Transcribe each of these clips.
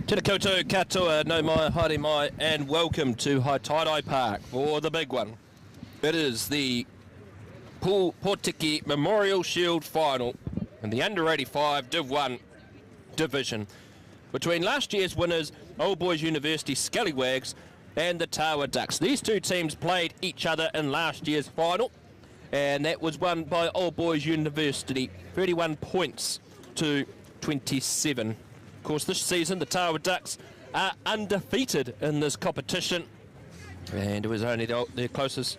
Tēnā koutou katoa, no mai, haere mai, and welcome to Haitaidai Park for the big one. It is the Potiki Memorial Shield Final in the Under 85 Div 1 division between last year's winners, Old Boys University Scallywags and the Tawa Ducks. These two teams played each other in last year's final, and that was won by Old Boys University, 31 points to 27. Of course, this season the Tawa Ducks are undefeated in this competition, and it was only their closest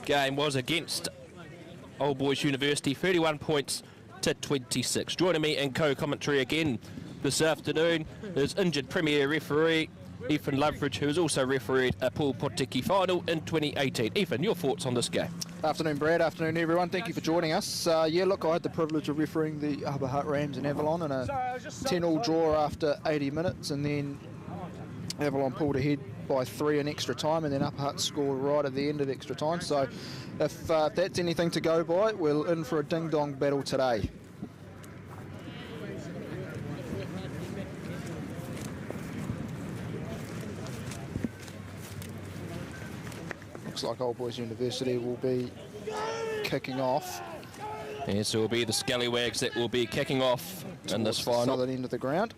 game was against Old Boys University, 31 points to 26. Joining me in co-commentary again this afternoon is injured Premier referee Ethan Loveridge, who has also refereed a Pool Potiki final in 2018. Ethan, your thoughts on this game? Afternoon, Brad. Afternoon, everyone. Thank you for joining us. Yeah, look, I had the privilege of refereeing the Upper Hutt Rams and Avalon in a 10-all draw after 80 minutes, and then Avalon pulled ahead by 3 in extra time, and then Upper Hutt scored right at the end of extra time. So if that's anything to go by, we're in for a ding-dong battle today. Looks like Old Boys University will be kicking off. Yes, it will be the Scallywags that will be kicking off in this final. Southern end of the ground.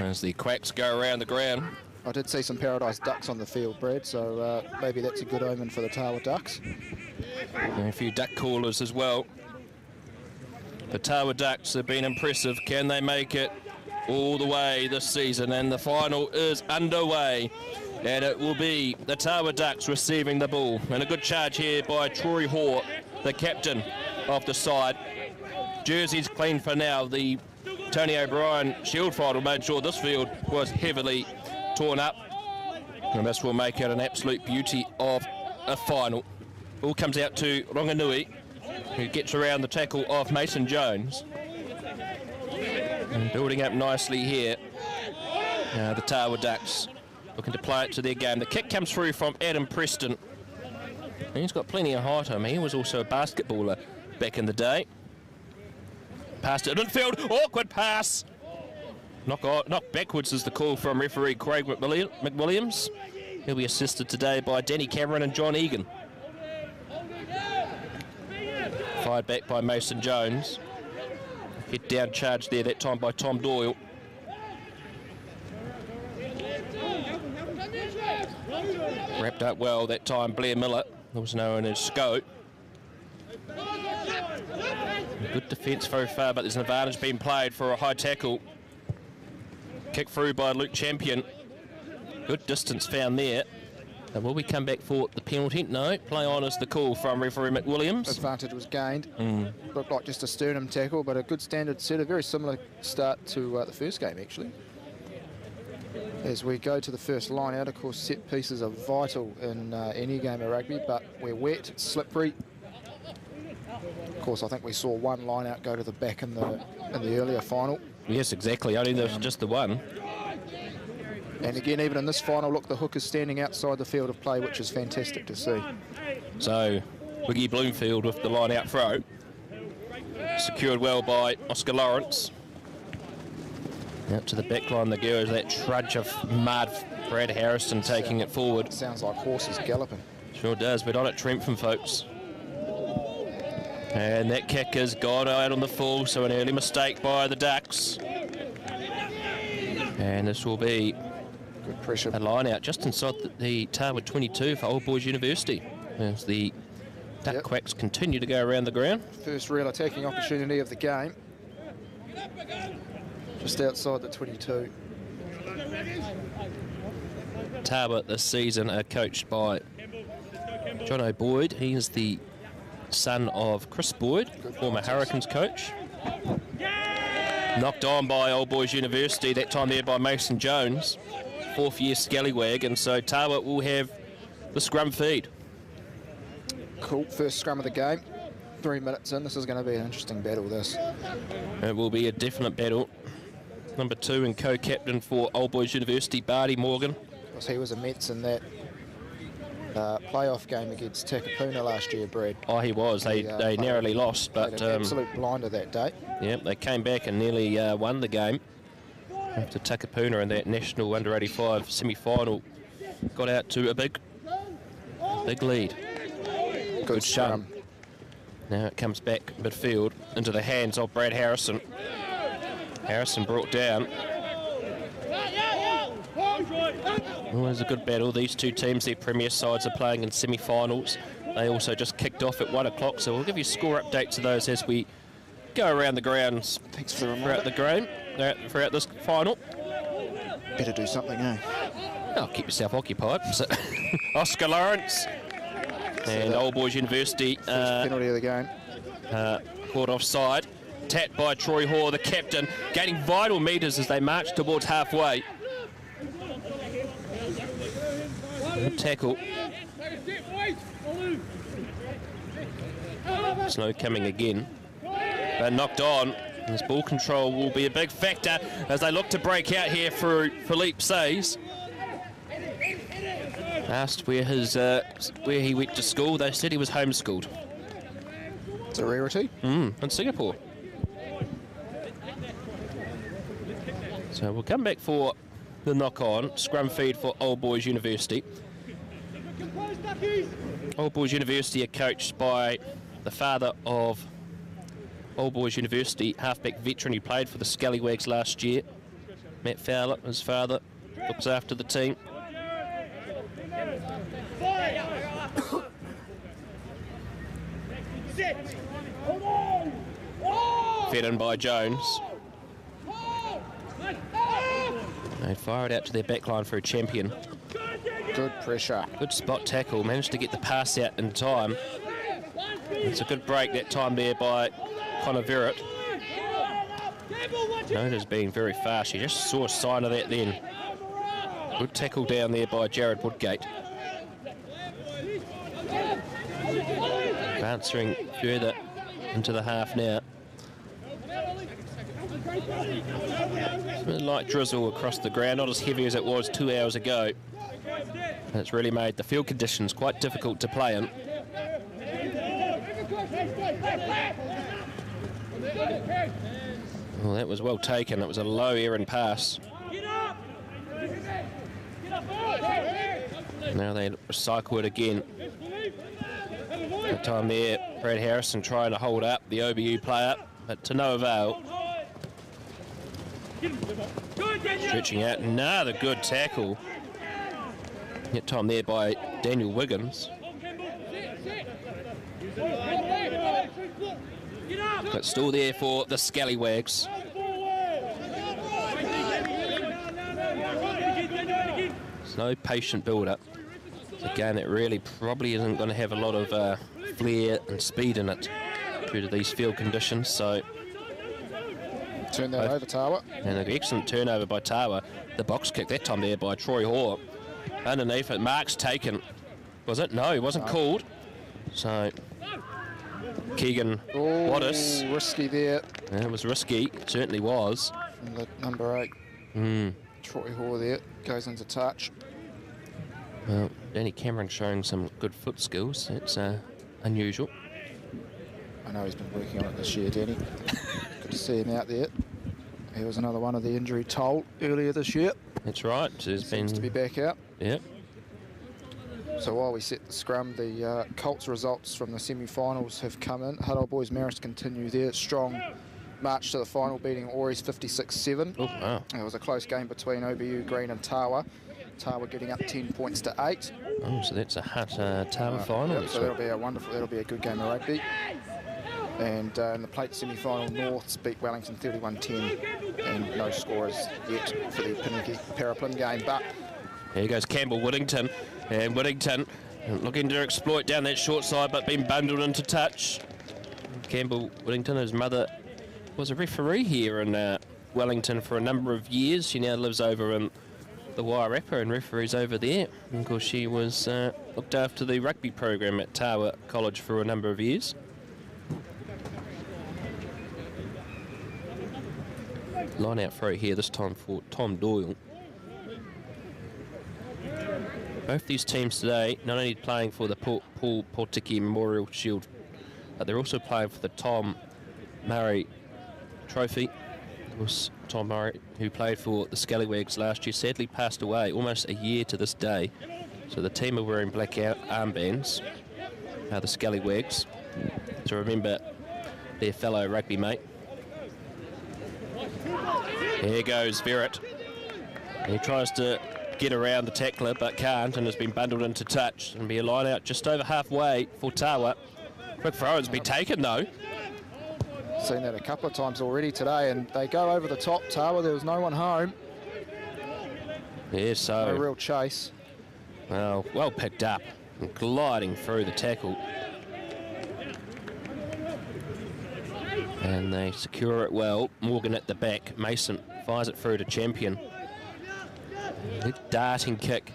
As the Quacks go around the ground. I did see some Paradise Ducks on the field, Brad, so maybe that's a good omen for the Tawa Ducks. And a few duck callers as well. The Tawa Ducks have been impressive. Can they make it all the way this season? And the final is underway. And it will be the Tawa Ducks receiving the ball. And a good charge here by Troy Hoare, the captain of the side. Jersey's clean for now. The Tony O'Brien Shield final made sure this field was heavily torn up. And this will make it an absolute beauty of a final. Ball comes out to Ronganui, who gets around the tackle of Mason Jones. And building up nicely here, the Tawa Ducks looking to play it to their game. The kick comes through from Adam Preston. And he's got plenty of height on him. He was also a basketballer back in the day. Passed it infield. Awkward pass. Knock backwards is the call from referee Craig McWilliams. He'll be assisted today by Danny Cameron and John Egan. Fired back by Mason Jones. Head down charge there that time by Tom Doyle. Wrapped up well that time, Blair Miller. There was no one in his scope. Good defence so far, but there's an advantage being played for a high tackle. Kick through by Luke Champion. Good distance found there. And will we come back for the penalty? No. Play on is the call from referee McWilliams. Advantage was gained. Looked like just a sternum tackle, but a good standard set. A very similar start to the first game, actually. As we go to the first line out, of course, set pieces are vital in any game of rugby, but we're wet, it's slippery. Of course, I think we saw one line out go to the back in the earlier final. Yes, exactly. Only just the one. And again, even in this final, look, the hook is standing outside the field of play, which is fantastic to see. So, Wiggy Bloomfield with the line out throw. Secured well by Oscar Lawrence. Out to the back line, the goes that trudge of mud. Brad Harrison taking it forward. Sounds like horses galloping. Sure does, but on at Trentford, folks. And that kick has gone out on the full, so an early mistake by the Ducks. And this will be good pressure. A line out just inside the Tawa 22 for Old Boys University. As the Duck Quacks continue to go around the ground. First real attacking opportunity of the game. Just outside the 22. Tawa this season are coached by John O'Boyd. He is the son of Chris Boyd, former Hurricanes coach. Knocked on by Old Boys University, that time there by Mason Jones. 4th year Scallywag, and so Tawa will have the scrum feed. Cool, first scrum of the game. 3 minutes in, this is going to be an interesting battle, this. It will be a definite battle. Number 2 and co-captain for Old Boys University, Barty Morgan. Because he was a Mets in that playoff game against Takapuna last year, Brad. Oh, he was. They narrowly lost, but an absolute blinder that day. Yeah, they came back and nearly won the game after Takapuna in that national under-85 semi-final got out to a big lead. Good shun. Now it comes back midfield into the hands of Brad Harrison. Harrison brought down. Always a good battle. These two teams, their premier sides, are playing in semi-finals. They also just kicked off at 1 o'clock, so we'll give you score updates of those as we go around the grounds. Thanks for the throughout the game, throughout this final. Better do something, eh? Oh, keep yourself occupied. So, Oscar Lawrence and Old Boys University. Penalty of the game. Caught offside. Tapped by Troy Hoare, the captain, gaining vital metres as they march towards halfway. Good tackle. Snow coming again. But knocked on. This ball control will be a big factor as they look to break out here through Philippe Says. Asked where he went to school. They said he was homeschooled. It's a rarity. In Singapore. So we'll come back for the knock-on. Scrum feed for Old Boys University. Old Boys University are coached by the father of Old Boys University, halfback veteran. He played for the Scallywags last year. Matt Fowler, his father, looks after the team. Fed in by Jones. They fire it out to their backline for a champion. Good pressure. Good spot tackle. Managed to get the pass out in time. It's a good break that time there by Connor Verrett. Nota's being very fast. You just saw a sign of that then. Good tackle down there by Jared Woodgate. Advancing further into the half now. A light drizzle across the ground, not as heavy as it was 2 hours ago. It's really made the field conditions quite difficult to play in. Well, that was well taken. It was a low errant pass. Now they recycle it again. That time there, Brad Harrison trying to hold up the OBU player, but to no avail. Stretching out, another good tackle. That time there by Daniel Wiggins. But still there for the Scallywags. There's no patient build-up. It's a game that really probably isn't going to have a lot of flair and speed in it due to these field conditions. So turn that over, Tawa. And an excellent turnover by Tawa. The box kick that time there by Troy Hoare. Underneath it, marks taken. Was it? No, he wasn't called. So Keegan Waddis. Risky there. Yeah, it was risky. It certainly was. And the number 8, Troy Hoare there, goes into touch. Well, Danny Cameron showing some good foot skills. That's unusual. I know he's been working on it this year, Danny. Good to see him out there. He was another one of the injury toll earlier this year. That's right. Seems to be back out. Yep. So while we set the scrum, the Colts results from the semi-finals have come in. Huddle Boys Marist continue their strong march to the final, beating Ori's 56-7. Oh, wow. It was a close game between OBU, Green and Tawa. Tawa getting up 10 points to 8. Oh, so that's a hot Tawa final. So that'll be a good game of rugby. And in the plate semi-final, Norths beat Wellington 31-10, and no scorers yet for the Potiki Paraplim game. But here goes Campbell Whittington, and Whittington looking to exploit down that short side, but being bundled into touch. Campbell Whittington, his mother was a referee here in Wellington for a number of years. She now lives over in the Wairarapa and referees over there. And of course, she was looked after the rugby program at Tawa College for a number of years. Line out throw here, this time for Tom Doyle. Both these teams today not only playing for the Paul Potiki Memorial Shield, but they're also playing for the Tom Murray Trophy. It was Tom Murray, who played for the Scallywags last year, sadly passed away almost a year to this day. So the team are wearing black armbands, the Scallywags, to remember their fellow rugby mate. Here goes Verrett. He tries to get around the tackler but can't, and has been bundled into touch, and be a line out just over halfway for Tawa. Quick throw has been taken though. Seen that a couple of times already today, and they go over the top. Tawa, there was no one home. Yeah, so no real chase. Well picked up and gliding through the tackle. And they secure it well. Morgan at the back. Mason fires it through to Champion. Darting kick.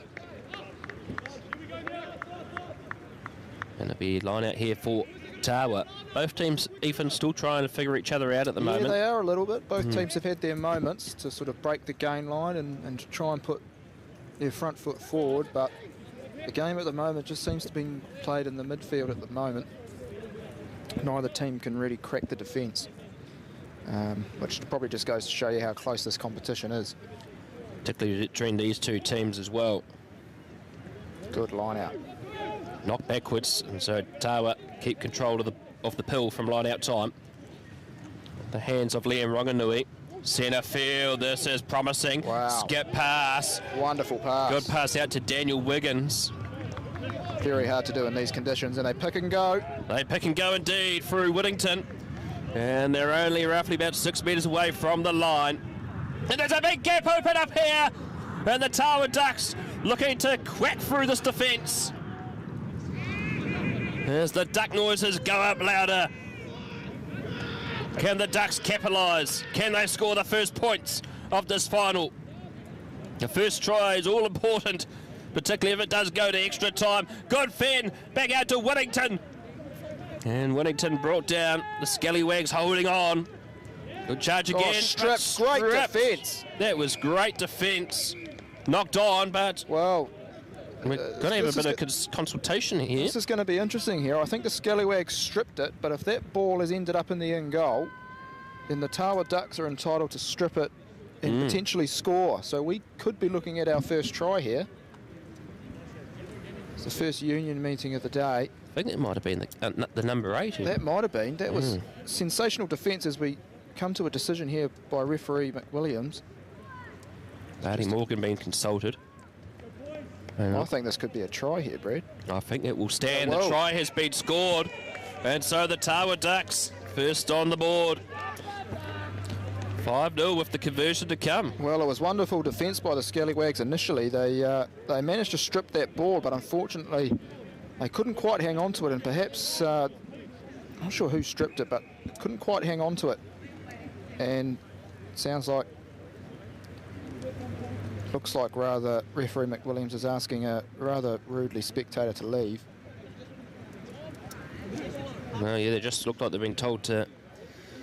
And it'll be line out here for Tawa. Both teams even still trying to figure each other out at the moment. Yeah, they are a little bit. Both teams have had their moments to sort of break the gain line and to try and put their front foot forward, but the game at the moment just seems to be played in the midfield at the moment. Neither team can really crack the defence, which probably just goes to show you how close this competition is. Particularly between these two teams as well. Good line out. Knocked backwards, and so Tawa keep control of the pill from line out time. The hands of Liam Ronganui. Centre field, this is promising. Wow. Skip pass. Wonderful pass. Good pass out to Daniel Wiggins. Very hard to do in these conditions, and they pick and go. They pick and go indeed through Whittington. And they're only roughly about 6 metres away from the line. And there's a big gap open up here. And the Tawa Ducks looking to crack through this defence. As the duck noises go up louder. Can the Ducks capitalise? Can they score the first points of this final? The first try is all important, particularly if it does go to extra time. Good fend, back out to Whittington. And Whittington brought down the Scallywags holding on. Good charge again. Stripped. Great defence. That was great defence. Knocked on, but well, we're going to have a bit of consultation here. This is going to be interesting here. I think the Scallywags stripped it, but if that ball has ended up in the in goal, then the Tawa Ducks are entitled to strip it and potentially score. So we could be looking at our first try here. It's the first union meeting of the day. I think that might have been the number 8. That might have been. That was sensational defence as we come to a decision here by referee McWilliams. Larry Morgan being consulted. I think this could be a try here, Brad. I think it will stand. The try has been scored. And so the Tawa Ducks first on the board. 5-0 with the conversion to come. Well, it was wonderful defence by the Scallywags initially. They managed to strip that ball, but unfortunately they couldn't quite hang on to it, and perhaps, I'm not sure who stripped it, but couldn't quite hang on to it. And it sounds like, looks like rather referee McWilliams is asking a rather rudely spectator to leave. Well, yeah, they just looked like they've been told to.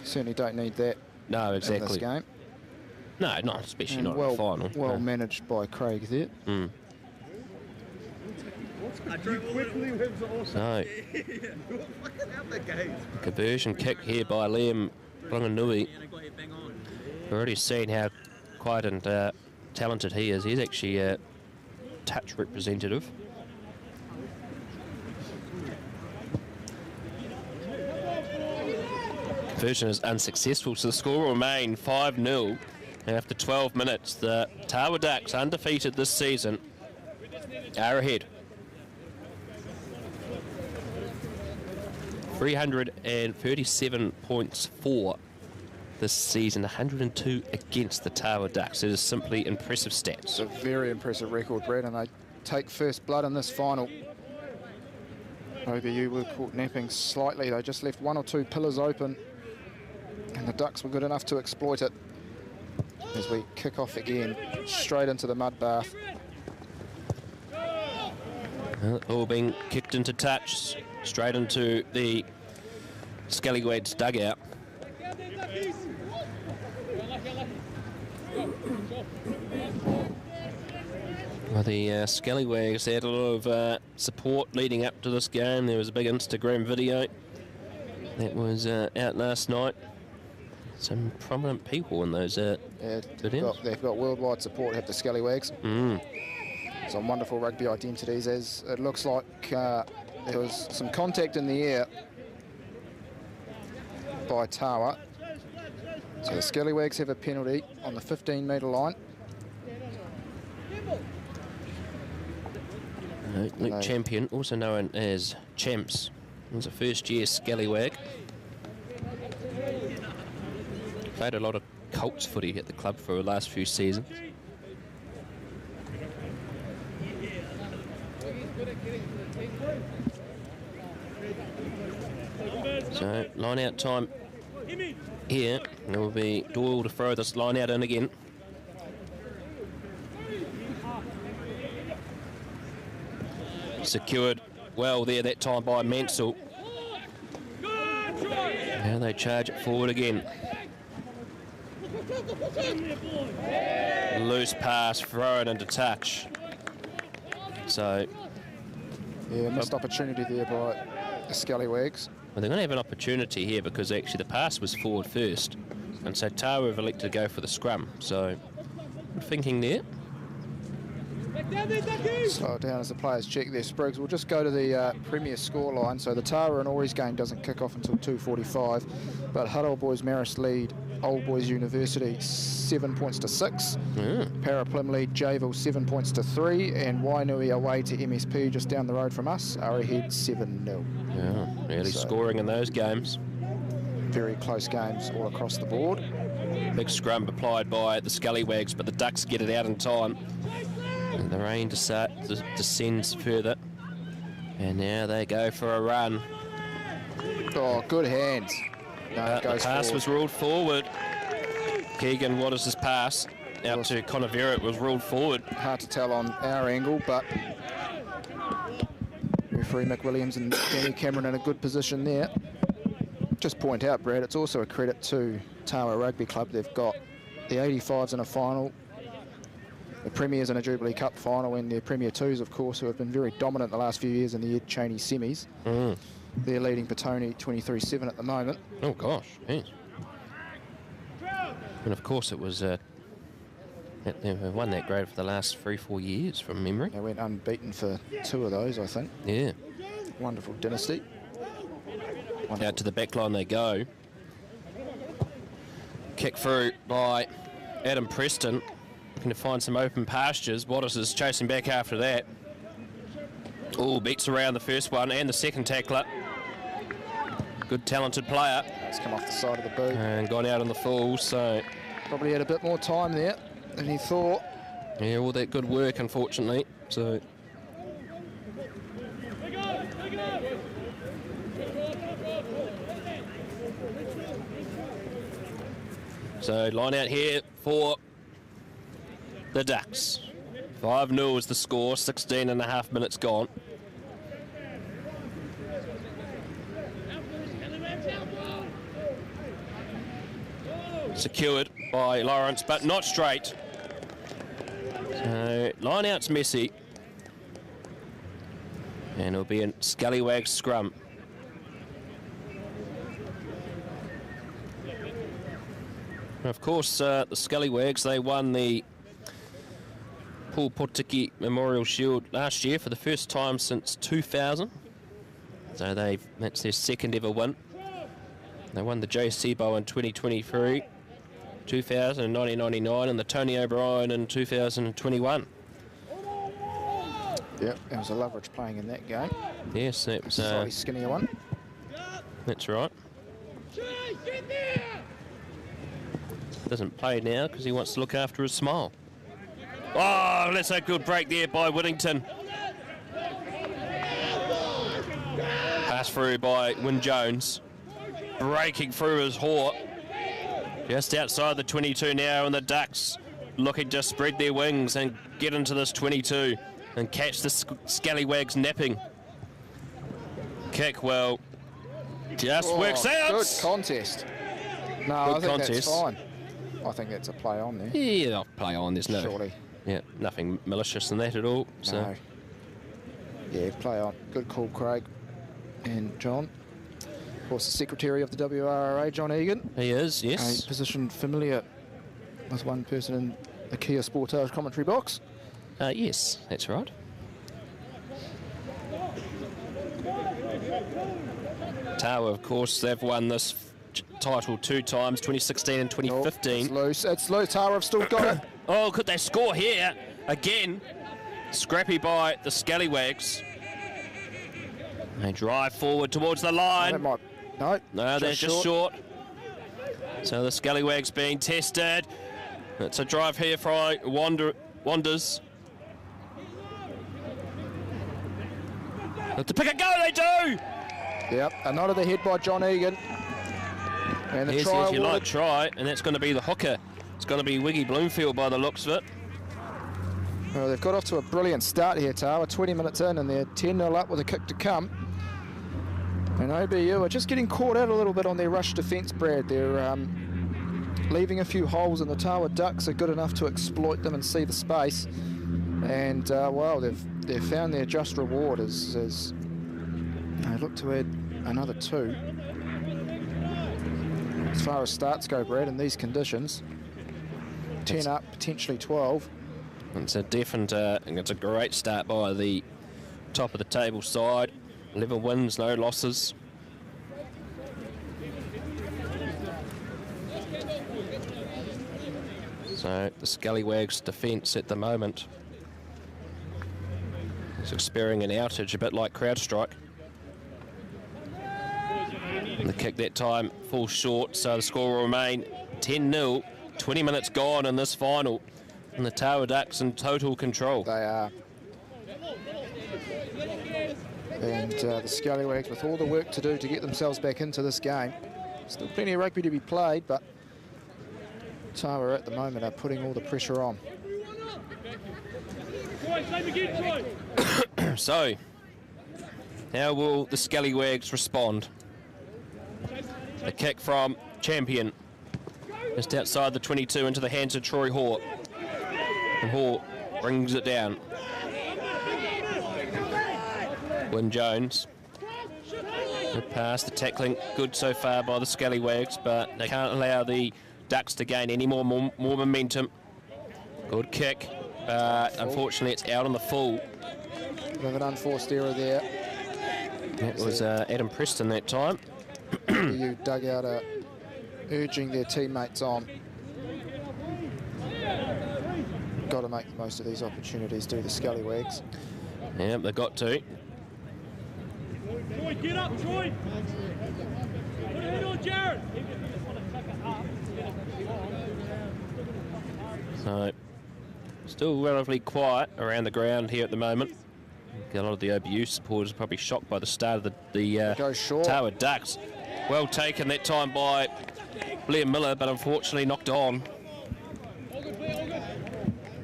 Certainly don't need that. No, exactly. In this game. No, not especially and not in the final. Well managed by Craig there. So, conversion kick here by Liam Ronganui. We've already seen how quiet and talented he is. He's actually a touch representative. Conversion is unsuccessful, so the score will remain 5-0. And after 12 minutes, the Tawa Ducks, undefeated this season, are ahead. 337 points for this season, 102 against the Tawa Ducks. It is simply impressive stats. It's a very impressive record, Brad, and they take first blood in this final. OBU were caught napping slightly. They just left one or two pillars open, and the Ducks were good enough to exploit it. As we kick off again, straight into the mud bath. All being kicked into touch, straight into the Scallywags dugout. Well, the Scallywags had a lot of support leading up to this game. There was a big Instagram video that was out last night. Some prominent people in those videos. They've got worldwide support, have the Scallywags. Some wonderful rugby identities, as it looks like there was some contact in the air by Tawa. So the Scallywags have a penalty on the 15-metre line. Luke Champion, also known as Champs, was a first-year Scallywag. Played a lot of Colts footy at the club for the last few seasons. So, line-out time here. There will be Doyle to throw this line-out in again. Secured well there that time by Mansell. Now they charge it forward again. Loose pass, throw it into touch. So, yeah, missed opportunity there by the Scallywags. Well, they're going to have an opportunity here because actually the pass was forward first. And so Tawa have elected to go for the scrum. So, good thinking there. Slow it down as the players check their sprigs. We'll just go to the Premier scoreline. So the Tara and Ori's game doesn't kick off until 2:45, but Huddle Boys Marist lead Old Boys University 7 points to 6. Paraplym lead Jayville 7 points to 3, and Wainui away to MSP just down the road from us are ahead 7-0. Yeah, really scoring in those games. Very close games all across the board. Big scrum applied by the Scallywags, but the Ducks get it out in time. And the rain descends further. And now they go for a run. Oh, good hands. No, The pass was ruled forward. Keegan Waters' pass out to Conavera was ruled forward. Hard to tell on our angle, but referee Mick Williams and Danny Cameron in a good position there. Just point out, Brad, it's also a credit to Tawa Rugby Club. They've got the 85s in a final, the Premiers in a Jubilee Cup final, and their Premier 2s, of course, who have been very dominant the last few years in the Ed Cheney semis. They're leading Petone 23-7 at the moment. Oh, gosh, yes. And, of course, it was... they've won that grade for the last 3-4 years, from memory. They went unbeaten for 2 of those, I think. Yeah. Wonderful dynasty. Wonderful. Out to the back line they go. Kick through by Adam Preston. Looking to find some open pastures. Waters is chasing back after that. Oh, beats around the first one and the second tackler. Good talented player. It's come off the side of the boot. And gone out on the full, so... Probably had a bit more time there than he thought. Yeah, all that good work, unfortunately. So... So, line out here for the Ducks. 5-0 is the score, 16 and a half minutes gone. Secured by Lawrence, but not straight. So, line out's messy. And it'll be a Scallywag scrum. Of course, the Scallywags, they won the Paul Potiki Memorial Shield last year for the first time since 2000. So that's their second ever win. They won the Joe Sebo in 2023, 2000 and 1999, and the Tony O'Brien in 2021. Yep, there was a Loveridge playing in that game. Yes, that was a slightly skinnier one. That's right. Doesn't play now because he wants to look after his smile. Oh, that's a good break there by Whittington. Pass through by Wyn Jones. Breaking through his haw. Just outside the 22 now, and the Ducks looking to spread their wings and get into this 22 and catch the Scallywags napping. Kick, well, just works out. Good contest. No, Good I think contest. that's fine. I think that's a play on there. Yeah, I'll play on. There's no... Surely. Yeah, nothing malicious in that at all. So. No. Yeah, play on. Good call, Craig and John. Of course, the Secretary of the WRFU, John Egan. He is, yes. A position familiar with one person in the Kia Sportage commentary box. Yes, that's right. Tower, of course, they've won this title 2 times, 2016 and 2015. It's loose. It's loose. Tower have still got it. Oh, could they score here? Again, scrappy by the Scallywags. They drive forward towards the line. No, they're just short. So the Scallywags being tested. It's a drive here for Wanders. To pick a go, they do! Yep, a nod of the head by John Egan. And the try if you like try, and that's going to be the hooker. It's going to be Wiggy Bloomfield by the looks of it. Well, they've got off to a brilliant start here, Tower. 20 minutes in, and they're 10-0 up with a kick to come. And OBU are just getting caught out a little bit on their rush defence, Brad. They're leaving a few holes, and the Tawa Ducks are good enough to exploit them and see the space. And, well, they've found their just reward as they look to add another 2. As far as starts go, Brad, in these conditions, 10 up, potentially 12. It's a definite, it's a great start by the top of the table side. 11 wins, no losses. So the Scallywags defence at the moment is experiencing an outage, a bit like CrowdStrike. And the kick that time falls short, so the score will remain 10-0. 20 minutes gone in this final, and the Tower Ducks in total control. They are. And the Scallywags, with all the work to do to get themselves back into this game. Still plenty of rugby to be played, but Tower at the moment are putting all the pressure on. So, how will the Scallywags respond? A kick from Champion, just outside the 22 into the hands of Troy Hall. And Hall brings it down. Wyn Jones. Good pass, the tackling good so far by the Scallywags, but they can't allow the Ducks to gain any more momentum. Good kick, but unfortunately it's out on the full. Bit of an unforced error there. That was Adam Preston that time. You dug out urging their teammates on. Got to make the most of these opportunities, do the Scallywags. Yeah, they've got to. Troy, get up, Troy! Put it on Jared! So, still relatively quiet around the ground here at the moment. A lot of the OBU supporters are probably shocked by the start of the Tower Ducks. Well taken that time by Blair Miller, but unfortunately knocked on.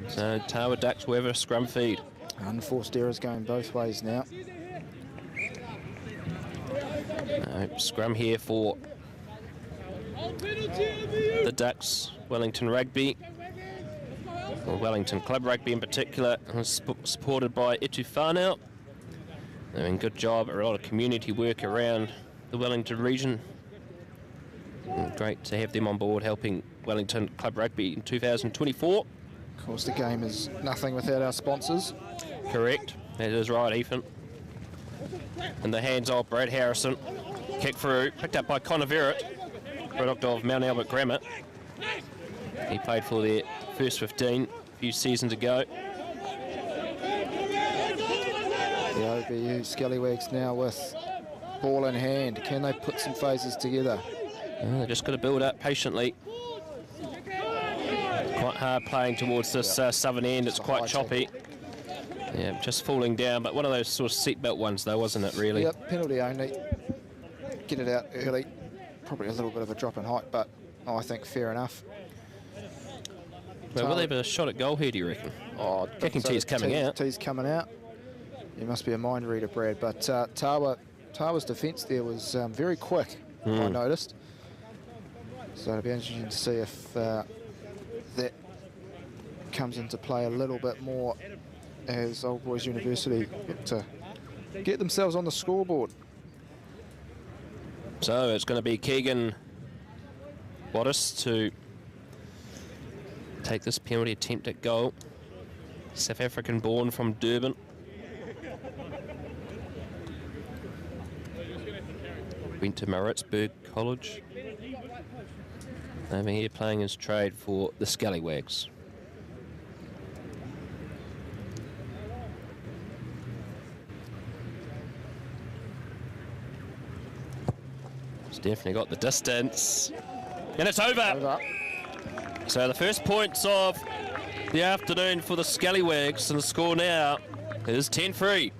So Tower Ducks will have a scrum feed. Unforced errors going both ways now. Scrum here for the Ducks. Wellington Rugby, or Wellington Club Rugby in particular, supported by Itu Whanau. They're doing a good job, a lot of community work around the Wellington region. And great to have them on board helping Wellington Club Rugby in 2024. Of course, the game is nothing without our sponsors. Correct, that is right, Ethan. In the hands of Brad Harrison. Kick through, picked up by Connor Verrett, product of Mount Albert Grammar. He played for their first 15 a few seasons ago. The OBU Scallywags now with ball in hand. Can they put some phases together? They've just got to build up patiently. Quite hard playing towards this southern end. It's quite choppy. Yeah, just falling down, but one of those sort of seatbelt ones though, wasn't it, really? Yep, penalty only. Get it out early. Probably a little bit of a drop in height, but I think fair enough. Well, will they have a shot at goal here, do you reckon? Oh, kicking tee's coming out. Tee's coming out. You must be a mind reader, Brad. But Tawa's defence there was very quick, I noticed. So it'll be interesting to see if that comes into play a little bit more as Old Boys University look to get themselves on the scoreboard. So it's going to be Keegan Wattis to take this penalty attempt at goal. South African born from Durban. Went to Maritzburg College. Over here playing his trade for the Scallywags. He's definitely got the distance. And it's over. So the first points of the afternoon for the Scallywags, and the score now is 10-3.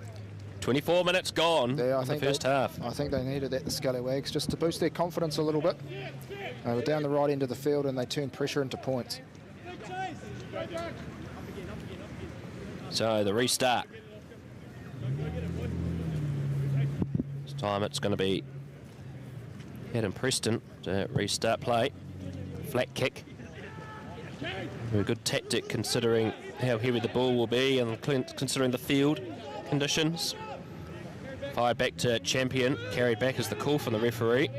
24 minutes gone in the first half. I think they needed that, the Scallywags, just to boost their confidence a little bit. They were down the right end of the field and they turned pressure into points. So the restart. This time it's going to be Adam Preston to restart play. Flat kick. A good tactic considering how heavy the ball will be and considering the field conditions. Fired back to Champion, carried back as the call from the referee.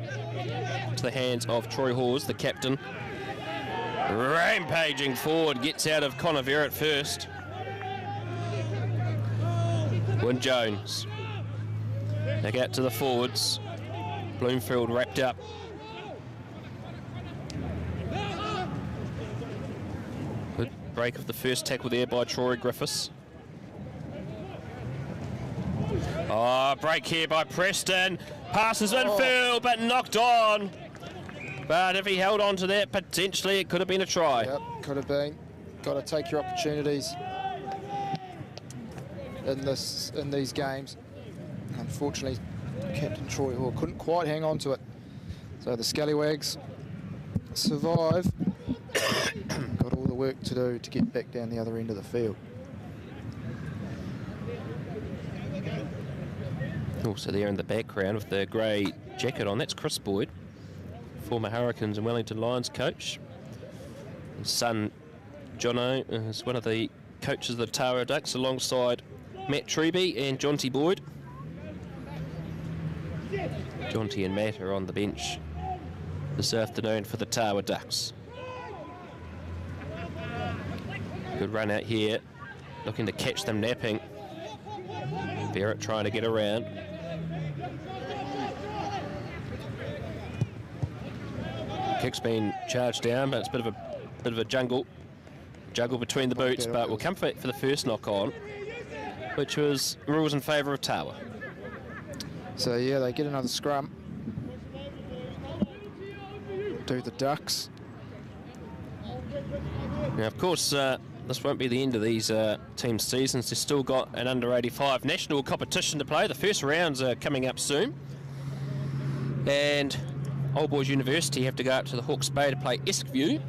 To the hands of Troy Hawes, the captain. Rampaging forward, gets out of Conavera at first. Wyn Jones. Back out to the forwards. Bloomfield wrapped up. Good break of the first tackle there by Troy Griffiths. Oh, break here by Preston. Passes infield, but knocked on. But if he held on to that, potentially it could have been a try. Yep, could have been. Got to take your opportunities in these games. Unfortunately, Captain Troy Hall couldn't quite hang on to it. So the Scallywags survive. Got all the work to do to get back down the other end of the field. Also there in the background with the grey jacket on, that's Chris Boyd, former Hurricanes and Wellington Lions coach. His son Jono is one of the coaches of the Tawa Ducks alongside Matt Treby and Jonty Boyd. Jonty and Matt are on the bench this afternoon for the Tawa Ducks. Good run out here, looking to catch them napping. Barrett trying to get around. Kick's been charged down, but it's a bit of a juggle between the boots, but we'll come for the first knock on, which was rules in favour of Tawa. So yeah, they get another scrum. Do the Ducks. Now, of course, this won't be the end of these team seasons. They've still got an under-85 national competition to play. The first rounds are coming up soon. And Old Boys University have to go up to the Hawke's Bay to play Eskview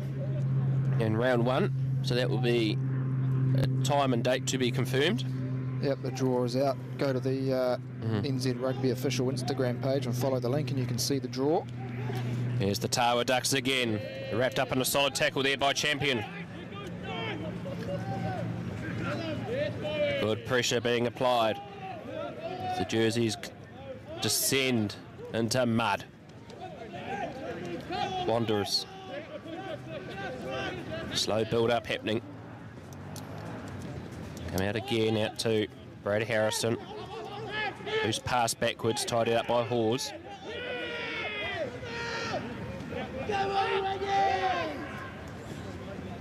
in round 1. So that will be a time and date to be confirmed. Yep, the draw is out. Go to the NZ Rugby official Instagram page and follow the link and you can see the draw. Here's the Tawa Ducks again. Wrapped up in a solid tackle there by Champion. Good pressure being applied. The jerseys descend into mud. Wanderers. Slow build-up happening. Come out again, out to Brady Harrison, who's passed backwards, tidied up by Hawes.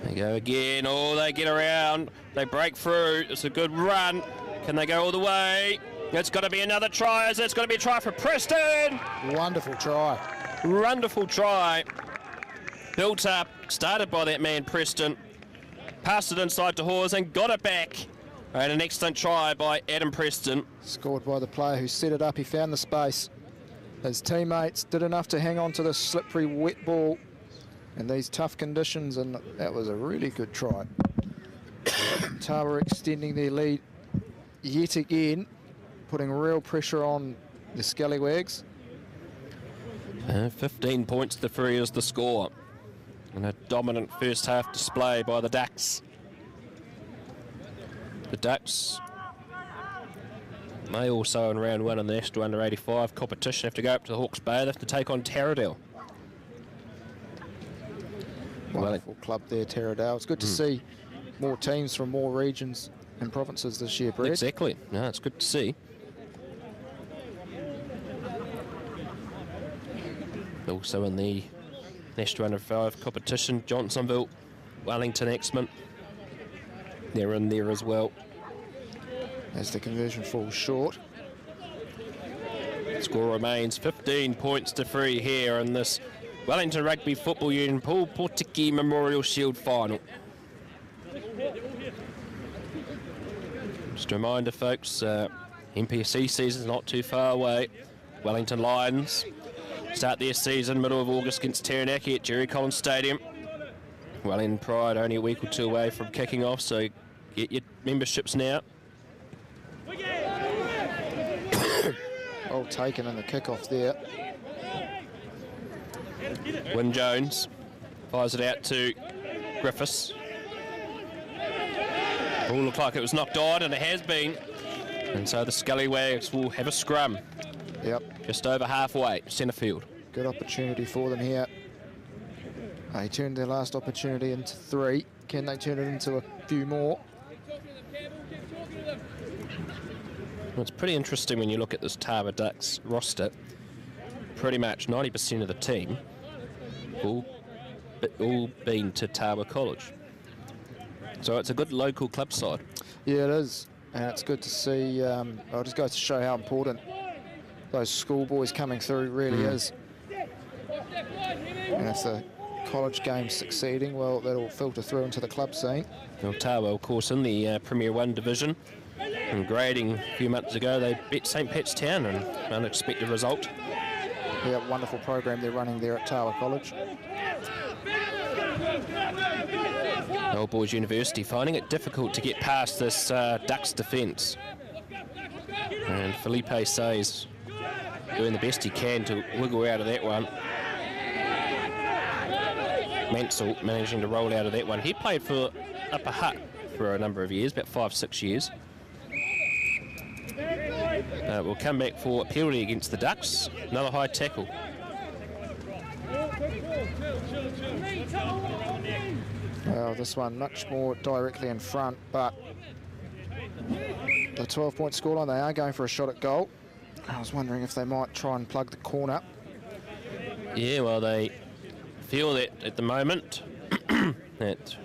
They go again. Oh, they get around. They break through. It's a good run. Can they go all the way? It's got to be another try. It's got to be a try for Preston. Wonderful try. Wonderful try. Built up. Started by that man, Preston. Passed it inside to Hawes and got it back. And an excellent try by Adam Preston. Scored by the player who set it up. He found the space. His teammates did enough to hang on to the slippery, wet ball in these tough conditions, and that was a really good try. Tawa extending their lead yet again, putting real pressure on the Scallywags. 15 points to 3 is the score. And a dominant first half display by the Ducks. The Ducks may also in round 1 in the National Under 85 competition have to go up to the Hawke's Bay. They have to take on Taradale. Wonderful club there, Taradale. It's good to see more teams from more regions and provinces this year, Brad. Exactly. No, it's good to see. Also in the National Under 5 competition, Johnsonville, Wellington, Exmouth, they're in there as well. As the conversion falls short. Score remains 15 points to 3 here in this Wellington Rugby Football Union Potiki Memorial Shield final. Just a reminder, folks, NPC season's not too far away. Wellington Lions start their season middle of August against Taranaki at Jerry Collins Stadium. Wellington Pride only a week or two away from kicking off, so get your memberships now. Well taken in the kickoff there. Wyn Jones fires it out to Griffiths. All looked like it was knocked on, and it has been. And so the Scallywags will have a scrum. Yep. Just over halfway, centre field. Good opportunity for them here. They turned their last opportunity into 3. Can they turn it into a few more? Well, it's pretty interesting when you look at this Tawa Ducks roster. Pretty much 90% of the team all been to Tawa College. So it's a good local club side. Yeah, it is. And it's good to see. It just goes to show how important those schoolboys coming through really is. And if the college game's succeeding, well, that'll filter through into the club scene. Well, Tawa, of course, in the Premier 1 division. And grading a few months ago, they beat St Pat's Town, an unexpected result. Yeah, wonderful program they're running there at Tawa College. Old Boys University finding it difficult to get past this Ducks defence. And Felipe says doing the best he can to wiggle out of that one. Mansell managing to roll out of that one. He played for Upper Hutt for a number of years, about 5-6 years. We'll come back for a penalty against the Ducks. Another high tackle. Well, this one much more directly in front, but the 12-point scoreline, they are going for a shot at goal. I was wondering if they might try and plug the corner. Yeah, well, they feel that at the moment that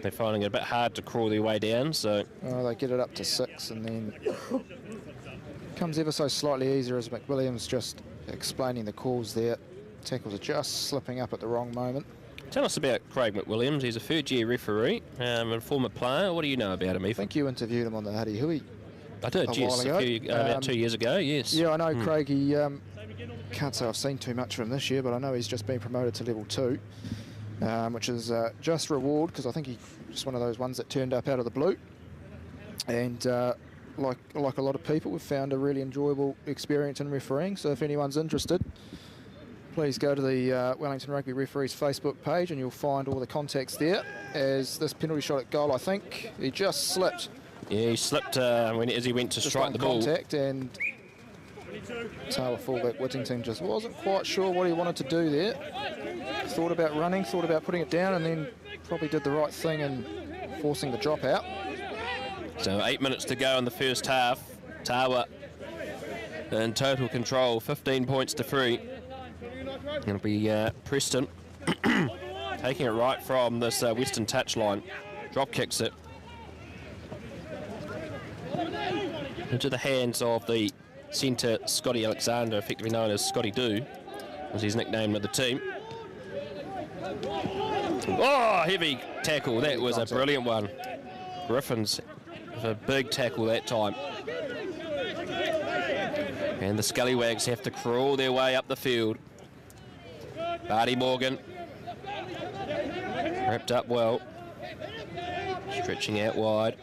they're finding it a bit hard to crawl their way down, so... Well, they get it up to 6 and then comes ever so slightly easier as McWilliams just explaining the calls there. Tackles are just slipping up at the wrong moment. Tell us about Craig McWilliams. He's a third-year referee and a former player. What do you know about him, Ethan? I think you interviewed him on the Huddy Hui. I did, yes, about 2 years ago, yes. Yeah, I know Craig. He can't say I've seen too much of him this year, but I know he's just been promoted to level 2, which is just reward, because I think he's just one of those ones that turned up out of the blue. And like a lot of people, we've found a really enjoyable experience in refereeing. So if anyone's interested, please go to the Wellington Rugby Referees Facebook page and you'll find all the contacts there. As this penalty shot at goal, I think he just slipped. Yeah, he slipped as he went to strike the ball. Contact, and Tawa fullback Whittington just wasn't quite sure what he wanted to do there. Thought about running, thought about putting it down, and then probably did the right thing in forcing the drop out. So 8 minutes to go in the first half. Tawa in total control, 15 points to 3. It'll be Preston taking it right from this western touchline. Drop kicks it into the hands of the centre, Scotty Alexander, effectively known as Scotty Doo, as his nickname with the team. Oh, heavy tackle. That was a brilliant one. Griffins with a big tackle that time. And the Scallywags have to crawl their way up the field. Barty Morgan wrapped up well, stretching out wide.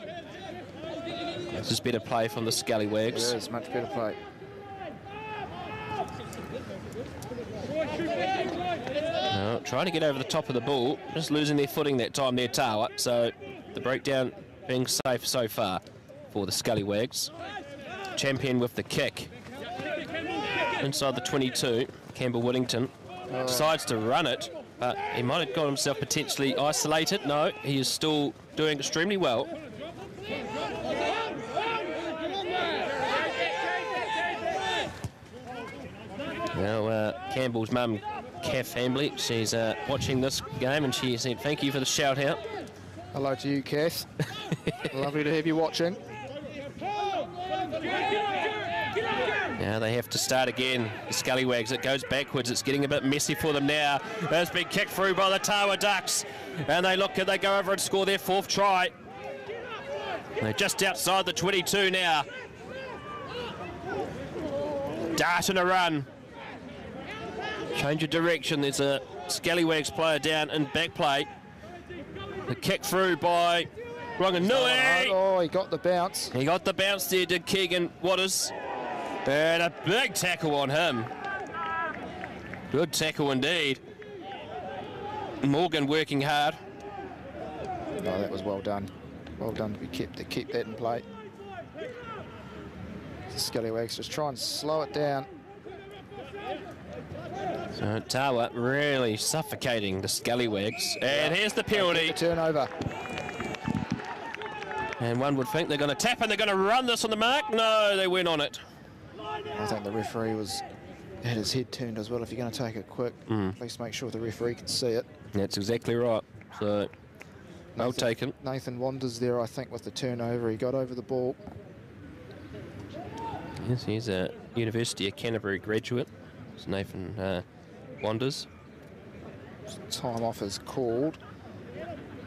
This is better play from the Scallywags. It is much better play. Trying to get over the top of the ball, just losing their footing that time there, Tawa. So the breakdown being safe so far. for the Scallywags. Champion with the kick. Inside the 22, Campbell Whittington decides to run it, but he might have got himself potentially isolated. No, he is still doing extremely well. Now, Campbell's mum, Kath Hambley, she's watching this game, and she said thank you for the shout out. Hello to you, Kath. Lovely to have you watching. Now they have to start again. The Scallywags, it goes backwards. It's getting a bit messy for them now. It's been kicked through by the Tawa Ducks. And they go over and score their 4th try. They're just outside the 22 now. Dart and a run. Change of direction. There's a Scallywags player down in back play. The kick through by Ranganui. Oh, he got the bounce. He got the bounce there, did Keegan Waters. And a big tackle on him. Good tackle indeed. Morgan working hard. No, that was well done. Well done to keep that in play. The Scallywags just try and slow it down. So Tawa really suffocating the Scallywags. And here's the penalty. The turnover. And one would think they're going to tap and they're going to run this on the mark. No, they went on it. I think the referee had his head turned as well. If you're going to take it quick, at least make sure the referee can see it. That's exactly right. So, well taken. Nathan Wanders there, I think, with the turnover. He got over the ball. Yes, he's a University of Canterbury graduate. It's Nathan Wanders. Time off is called.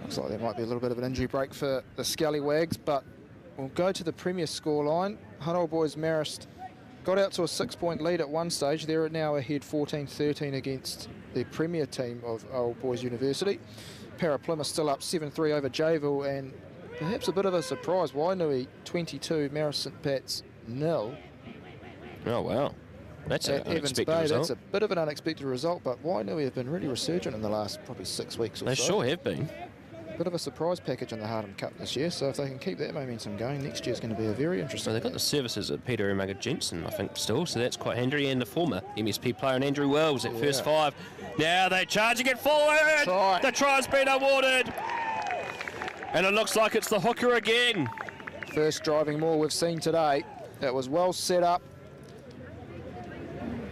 Looks like there might be a little bit of an injury break for the Scallywags, but we'll go to the Premier scoreline. Hutt Old Boys Marist got out to a 6-point lead at one stage. They're now ahead 14-13 against the Premier team of Old Boys University. Para Plymouth still up 7-3 over Jayville, and perhaps a bit of a surprise, Wainui 22, Marist St Pat's 0. Oh, wow. That's an unexpected result. That's a bit of an unexpected result, but Wainui have been really resurgent in the last probably 6 weeks or so. They sure have been. Bit of a surprise package in the Hardham Cup this year, so if they can keep that momentum going, next year's going to be a very interesting. Well, they've got the services of Peter Umaga Jensen, I think, still, so that's quite handy, and the former MSP player and Andrew Wells at first 5. Now they're charging it forward. The try's been awarded, and it looks like it's the hooker again. First driving maul we've seen today. It was well set up.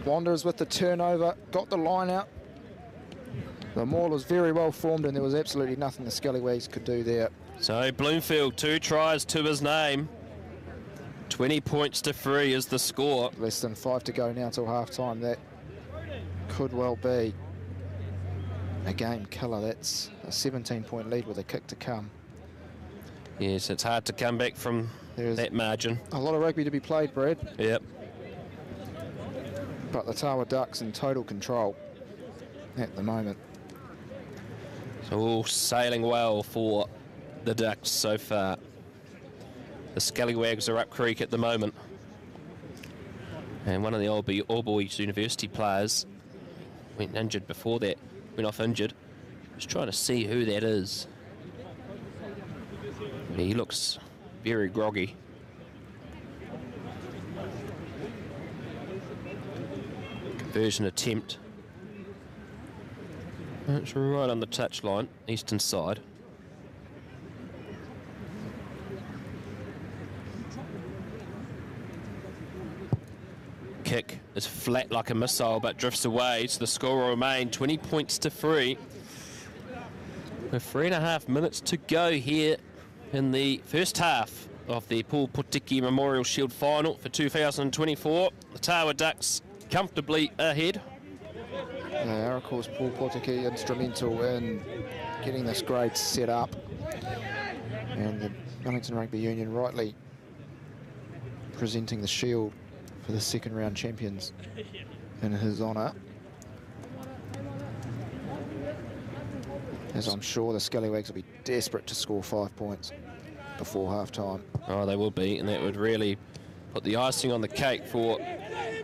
Wanderers with the turnover, got the line out. The maul was very well formed, and there was absolutely nothing the Scallywags could do there. So Bloomfield, 2 tries to his name. 20 points to 3 is the score. Less than 5 to go now till half-time. That could well be a game killer. That's a 17-point lead with a kick to come. Yes, it's hard to come back from that margin. A lot of rugby to be played, Brad. Yep. But the Tawa Ducks in total control at the moment. So all sailing well for the Ducks so far. The Scallywags are up creek at the moment. And one of the All Boys University players went injured before that. Went off injured. Just trying to see who that is. He looks very groggy. Conversion attempt. It's right on the touchline, eastern side. Kick is flat like a missile but drifts away, so the score will remain 20 points to 3. With 3.5 minutes to go here in the first half of the Paul Potiki Memorial Shield Final for 2024. The Tawa Ducks comfortably ahead. They are, of course, Paul Potiki instrumental in getting this grade set up. And the Wellington Rugby Union rightly presenting the shield for the second round champions in his honour. As I'm sure the Scallywags will be desperate to score 5 points before half-time. Oh, they will be, and that would really put the icing on the cake for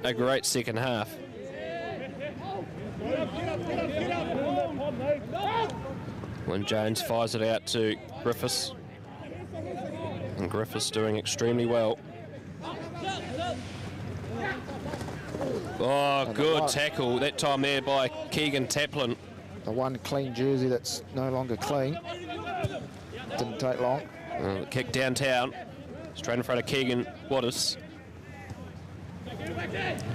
a great second half. When Jones fires it out to Griffiths. And Griffiths doing extremely well. Oh, good tackle that time there by Keegan Taplin. The one clean jersey that's no longer clean. Didn't take long. Kick downtown. Straight in front of Keegan Wattis.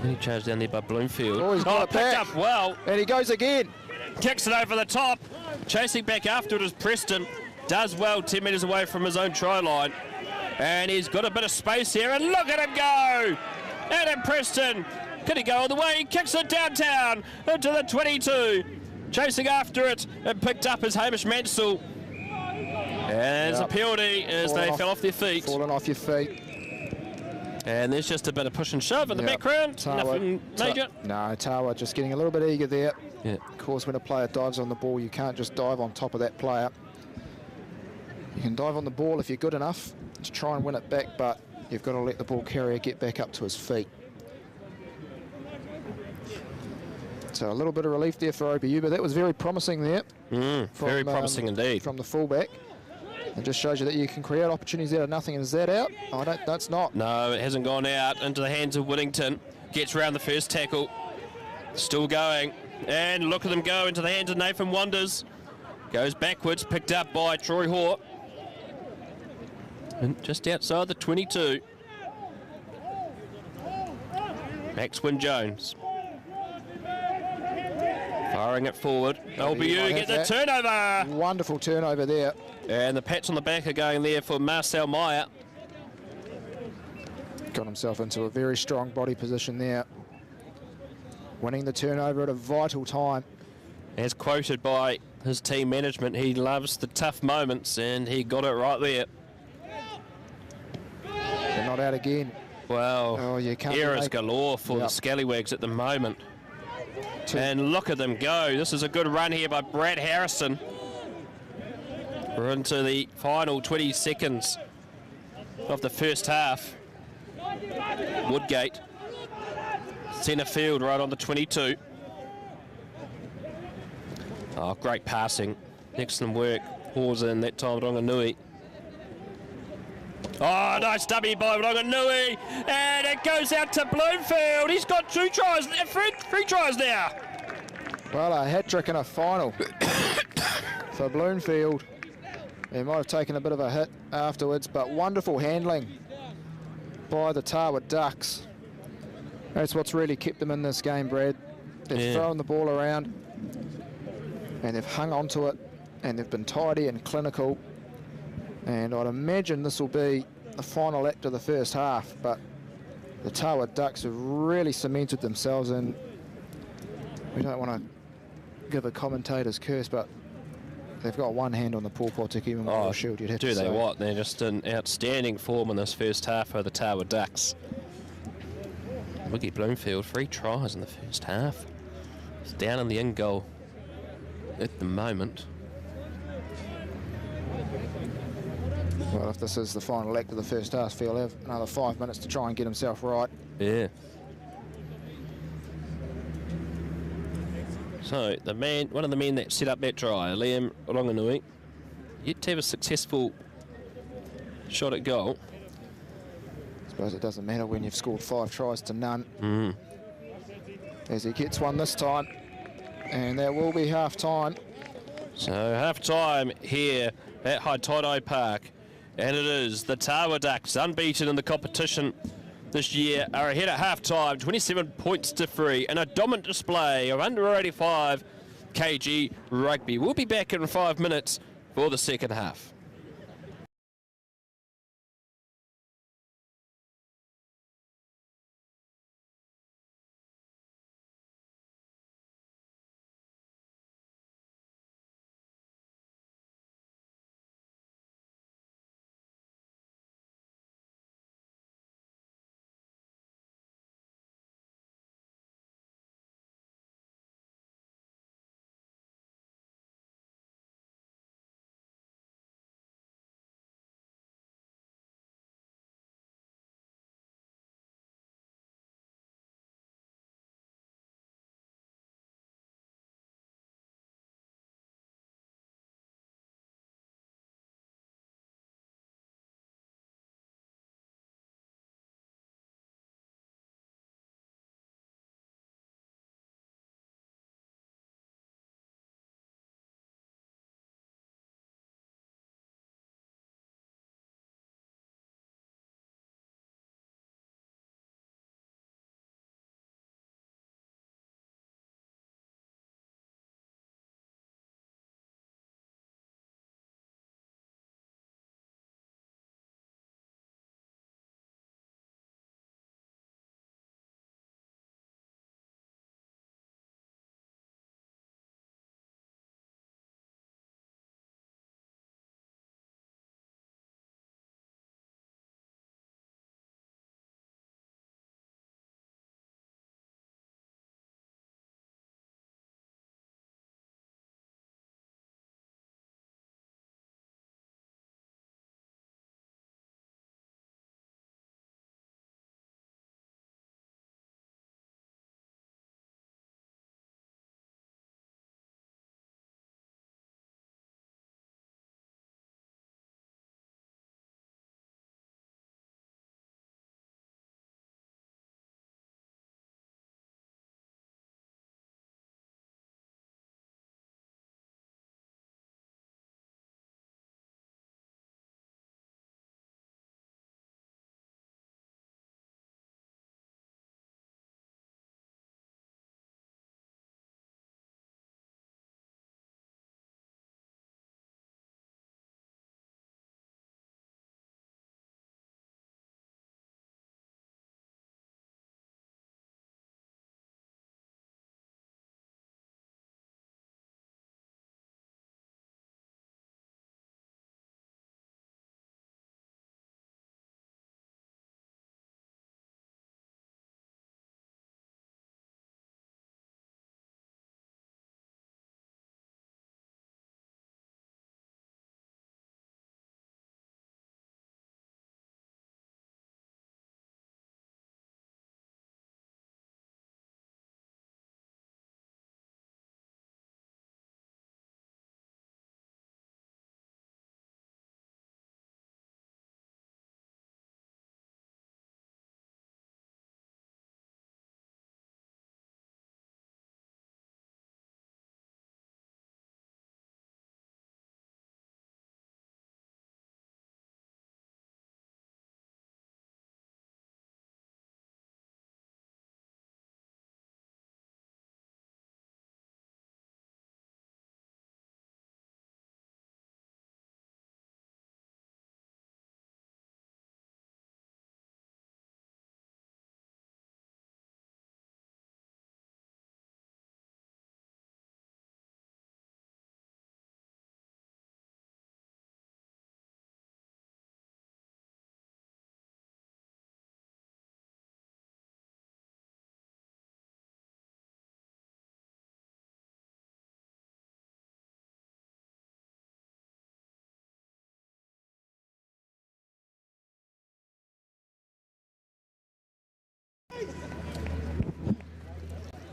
He charged down there by Bloomfield. Oh, he's got it picked back. up well. And he goes again. Kicks it over the top. Chasing back after it is Preston. Does well 10 metres away from his own try line. And he's got a bit of space here. And look at him go. Adam Preston. Could he go all the way? He kicks it downtown into the 22. Chasing after it. And picked up as Hamish Mansell. And there's a penalty as they fell off their feet. Falling off your feet. And there's just a bit of push and shove in the background. Nothing major. No, Tawa just getting a little bit eager there. Yeah. Of course, when a player dives on the ball, you can't just dive on top of that player. You can dive on the ball if you're good enough to try and win it back, but you've got to let the ball carrier get back up to his feet. So a little bit of relief there for OBU, but that was very promising there. Very promising indeed. From the fullback. It just shows you that you can create opportunities out of nothing. And is that out? Oh, that's not. No, it hasn't gone out. Into the hands of Whittington. Gets round the first tackle. Still going. And look at them go into the hands of Nathan Wonders. Goes backwards, picked up by Troy Hoare. And just outside the 22. Maxwin Jones. Firing it forward. LBU get the turnover. Wonderful turnover there. And the pats on the back are going there for Marcel Meyer. Got himself into a very strong body position there. Winning the turnover at a vital time. As quoted by his team management, he loves the tough moments, and he got it right there. They're not out again. Well, you can't errors galore for the Scallywags at the moment. And look at them go. This is a good run here by Brad Harrison. We're into the final 20 seconds of the first half. Woodgate. Centre field right on the 22. Oh, great passing. Excellent work. Pause in that time, Ronganui. Oh, nice dummy by Ronganui. And it goes out to Bloomfield. He's got 2 tries, three tries now. Well, a hat-trick in a final for Bloomfield. He might have taken a bit of a hit afterwards, but wonderful handling by the Tawa Ducks. That's what's really kept them in this game, Brad. They've thrown the ball around and they've hung on to it, and they've been tidy and clinical. And I'd imagine this will be the final act of the first half, but the Tawa Ducks have really cemented themselves in. We don't want to give a commentator's curse, but they've got one hand on the poor Potiki Memorial Shield, you'd have to say. Do they what? They're just in outstanding form in this first half for the Tawa Ducks. Wiggy Bloomfield, 3 tries in the first half. It's down in the in goal at the moment. Well, if this is the final act of the first half, he'll have another 5 minutes to try and get himself right. Yeah. So, one of the men that set up that try, Liam Ronganui, yet to have a successful shot at goal. I suppose it doesn't matter when you've scored 5 tries to none. As he gets one this time, and that will be half-time. So, half-time here at Haitaitai Park. And it is the Tawa Ducks, unbeaten in the competition this year, are ahead at half-time, 27 points to 3, and a dominant display of under 85 kg rugby. We'll be back in 5 minutes for the second half.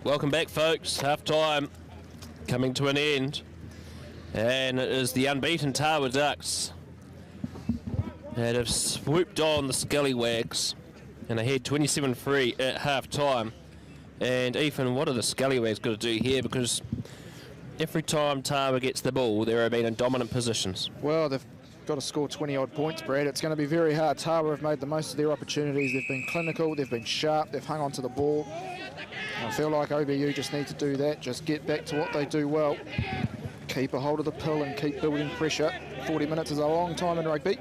Welcome back, folks. Half time coming to an end. And it is the unbeaten Tawa Ducks that have swooped on the Scallywags and ahead 27-3 at half time. And Ethan, what are the Scallywags got to do here? Because every time Tawa gets the ball, they've been in dominant positions. Well, they've got to score 20-odd points, Brad. It's going to be very hard. Tawa have made the most of their opportunities. They've been clinical, they've been sharp, they've hung on to the ball. I feel like OBU just need to do that, just get back to what they do well. Keep a hold of the pill and keep building pressure. 40 minutes is a long time in rugby.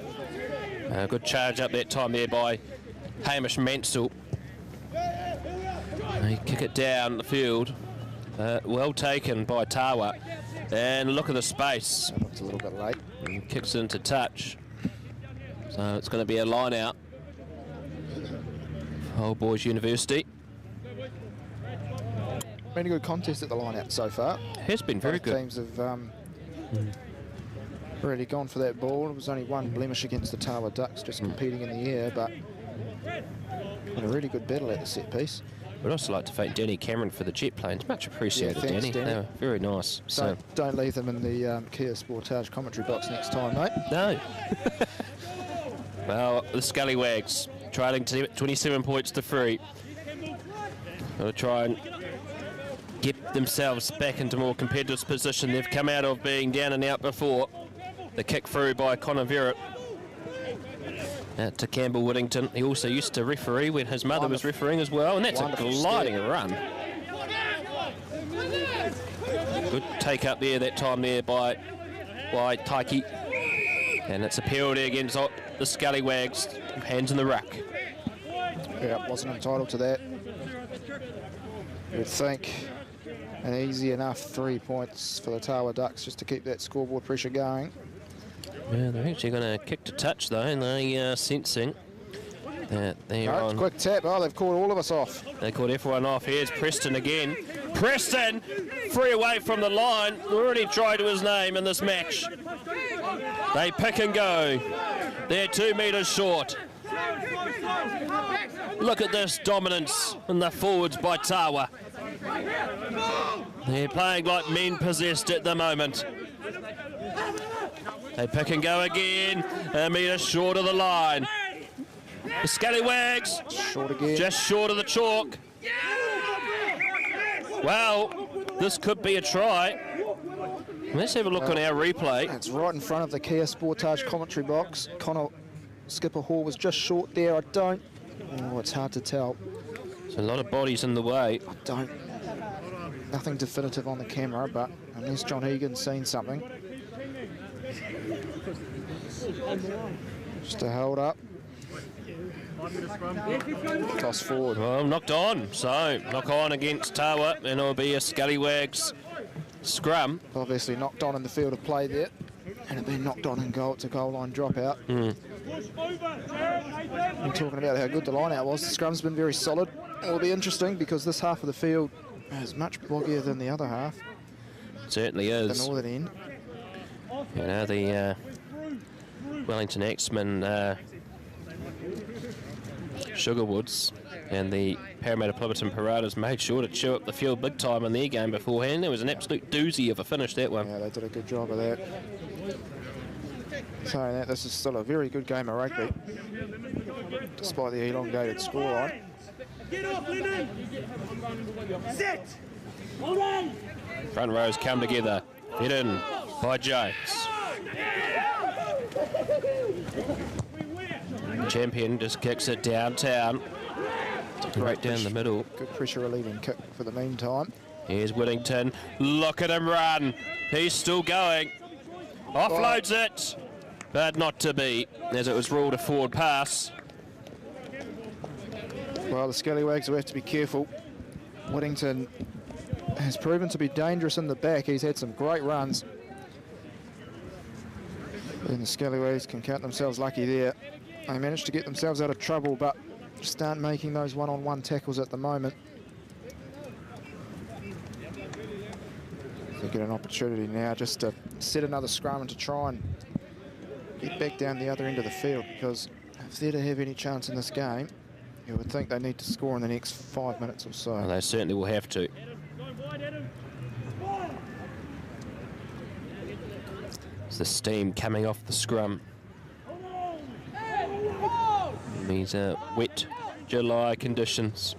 Good charge up that time there by Hamish Mansell. They kick it down the field. Well taken by Tawa. And look at the space. It's a little bit late. And kicks it into touch. So it's going to be a line out. Old Boys University. Been a good contest at the line out so far. Has been very good. Teams have really gone for that ball. It was only one blemish against the Tawa Ducks, just competing in the air, but a really good battle at the set piece. We'd also like to thank Danny Cameron for the jet planes. Much appreciated, Yeah, thanks, Danny. They were very nice. So Don't leave them in the Kia Sportage commentary box next time, mate. no. Well, the Scallywags trailing to 27 points to 3. Got to try and get themselves back into more competitive position. They've come out of being down and out before. The kick through by Connor Verrett to Campbell Whittington. He also used to referee when his mother was refereeing as well, and that's a gliding run. Good take up there that time there by Potiki. And it's a penalty against the Scallywags. Hands in the ruck. Yeah, wasn't entitled to that. You'd think an easy enough 3 points for the Tawa Ducks just to keep that scoreboard pressure going. Yeah, they're actually going to kick to touch though, and they sensing that they're on. Quick tap. Oh, they've caught all of us off. They caught everyone off. Here's Preston again. Preston, 3 away from the line. Already tried to his name in this match. They pick and go. They're 2 metres short. Look at this dominance in the forwards by Tawa. They're playing like men possessed at the moment. They pick and go again. A metre short of the line. The Scallywags Short again. just short of the chalk. Well, this could be a try. Let's have a look on our replay. It's right in front of the Kia Sportage commentary box. Connor Skipper Hall was just short there. Oh, it's hard to tell. There's a lot of bodies in the way. Nothing definitive on the camera, but unless John Egan's seen something. Just a hold up. Toss forward. Well, knocked on. So, knock on against Tawa, and it'll be a Scallywags scrum. Obviously knocked on in the field of play there. And it been knocked on in goal. It's a goal line dropout. I'm talking about how good the line out was. The scrum's been very solid. It'll be interesting because this half of the field is much boggier than the other half. Certainly is. The northern end. You know, the Wellington Axemen Sugarwoods and the Parramatta Pliverton Piratas made sure to chew up the field big time in their game beforehand. It was an absolute doozy of a finish, that one. Yeah, they did a good job of that. Saying that, this is still a very good game of rugby, despite the elongated scoreline. Get off, Lennon! Sit! Hold on! Front rows come together. Hit in by Jones. Champion just kicks it downtown. Right down the middle. Good pressure relieving kick for the meantime. Here's Whittington. Look at him run. He's still going. Offloads it. But not to be, as it was ruled a forward pass. Well, the Scallywags will have to be careful. Whittington has proven to be dangerous in the back. He's had some great runs. And the Scallywags can count themselves lucky there. They managed to get themselves out of trouble, but just aren't making those one-on-one tackles at the moment. They get an opportunity now just to set another scrum and to try and get back down the other end of the field, because if they're to have any chance in this game, You would think they need to score in the next 5 minutes or so. Well, they certainly will have to. It's the steam coming off the scrum. These wet July conditions.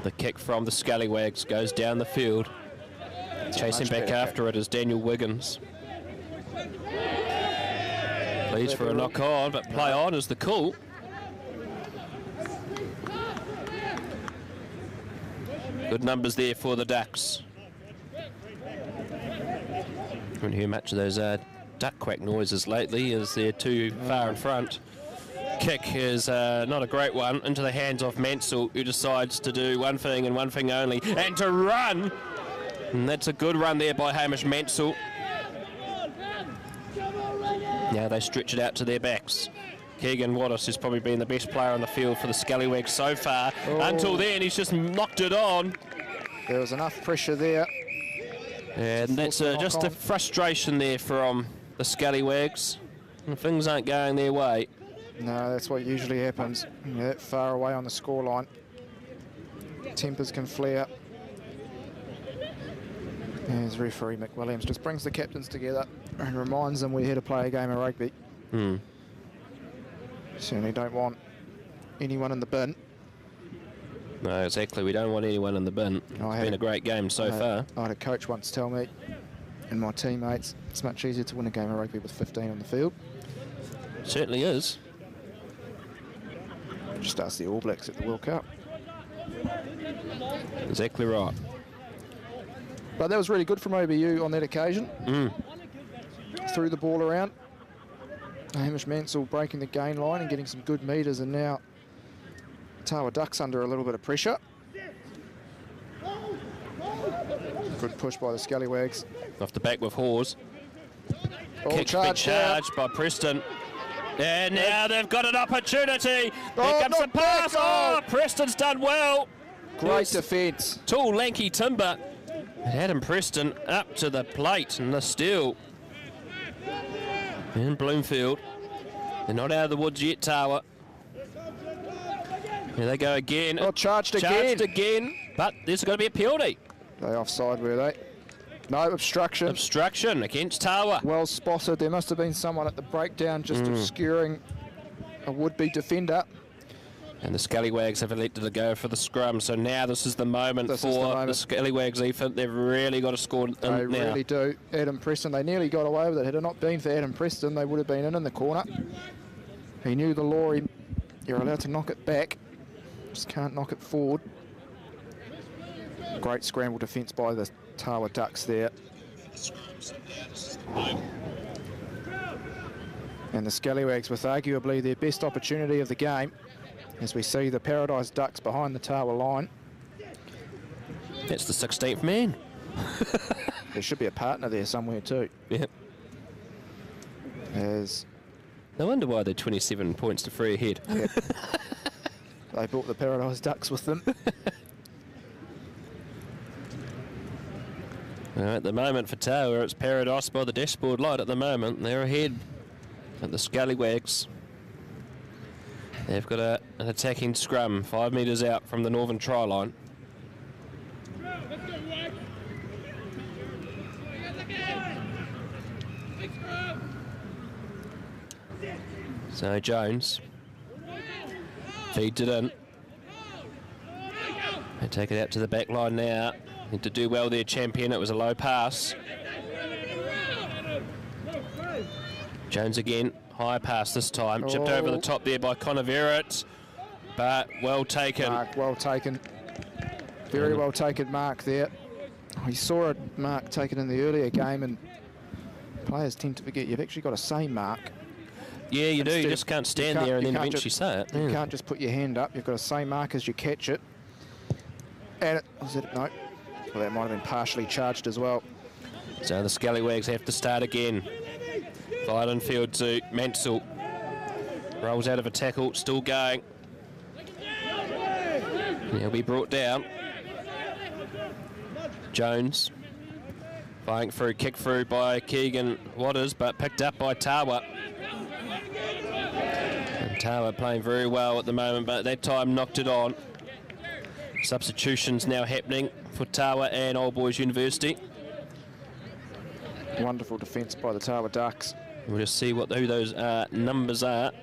The kick from the Scallywags goes down the field. Chasing back after it is Daniel Wiggins. Please for a knock on, but play on is the call. Good numbers there for the Ducks. Haven't heard much of those duck quack noises lately as they're too far in front. Kick is not a great one into the hands of Mansell, who decides to do one thing and one thing only, and to run. And that's a good run there by Hamish Mansell. Now they stretch it out to their backs. Keegan Wattis has probably been the best player on the field for the Scallywags so far. Until then, he's just knocked it on. There was enough pressure there. And that's just the frustration there from the Scallywags. Things aren't going their way. No, that's what usually happens. When you're that far away on the scoreline, tempers can flare. As referee McWilliams just brings the captains together and reminds them we're here to play a game of rugby. Certainly don't want anyone in the bin. No, exactly. We don't want anyone in the bin. It's been a great game so far. I had a coach once tell me, and my teammates, it's much easier to win a game of rugby with 15 on the field. Certainly is. Just ask the All Blacks at the World Cup. Exactly right. But that was really good from OBU on that occasion. Threw the ball around. Hamish Mansell breaking the gain line and getting some good metres, and now Tawa Ducks under a little bit of pressure. Good push by the Scallywags. Off the back with Hawes. Kick charged by Preston. And now they've got an opportunity. Here comes the pass. Oh, Preston's done well. Great defence. Tall, lanky timber. Adam Preston up to the plate and the steal. And Bloomfield. They're not out of the woods yet, Tawa. Here they go again. Oh, charged again. Charged again, but there's got to be a penalty. They offside, were they? No, obstruction. Obstruction against Tawa. Well spotted. There must have been someone at the breakdown just obscuring a would-be defender. And the Scallywags have elected to go for the scrum, so now this is the moment for the Scallywags, Ethan. They've really got to score They now. really do. Adam Preston, they nearly got away with it. Had it not been for Adam Preston, they would have been in the corner. He knew the law. You're allowed to knock it back. Just can't knock it forward. Great scramble defence by the Tawa Ducks there. And the Scallywags with arguably their best opportunity of the game, as we see the Paradise Ducks behind the Tawa line. That's the 16th man. There should be a partner there somewhere too. Yep. As No wonder why they're 27 points to 3 ahead. yep. They brought the Paradise Ducks with them. At the moment for Tawa, it's Paradise by the dashboard light at the moment. They're ahead at the Scallywags. They've got an attacking scrum 5 metres out from the northern try line. So Jones feeds it in. They take it out to the back line now. Need to do well there, champion. It was a low pass. Jones again, high pass this time. Chipped over the top there by Connor Verrett, but well taken. Mark, well taken. Very well taken mark there. We saw a mark taken in the earlier game, and players tend to forget you've actually got to say mark. Yeah, you do. You just can't stand there and then eventually say it. You can't just put your hand up. You've got to say mark as you catch it. And no. Well, that might have been partially charged as well. So the Scallywags have to start again. Violin field to Mansell. Rolls out of a tackle, still going. He'll be brought down. Jones. Flying through, kick through by Keegan Waters, but picked up by Tawa. And Tawa playing very well at the moment, but that time knocked it on. Substitutions now happening for Tawa and Old Boys University. Wonderful defence by the Tawa Ducks. We'll just see who those numbers are.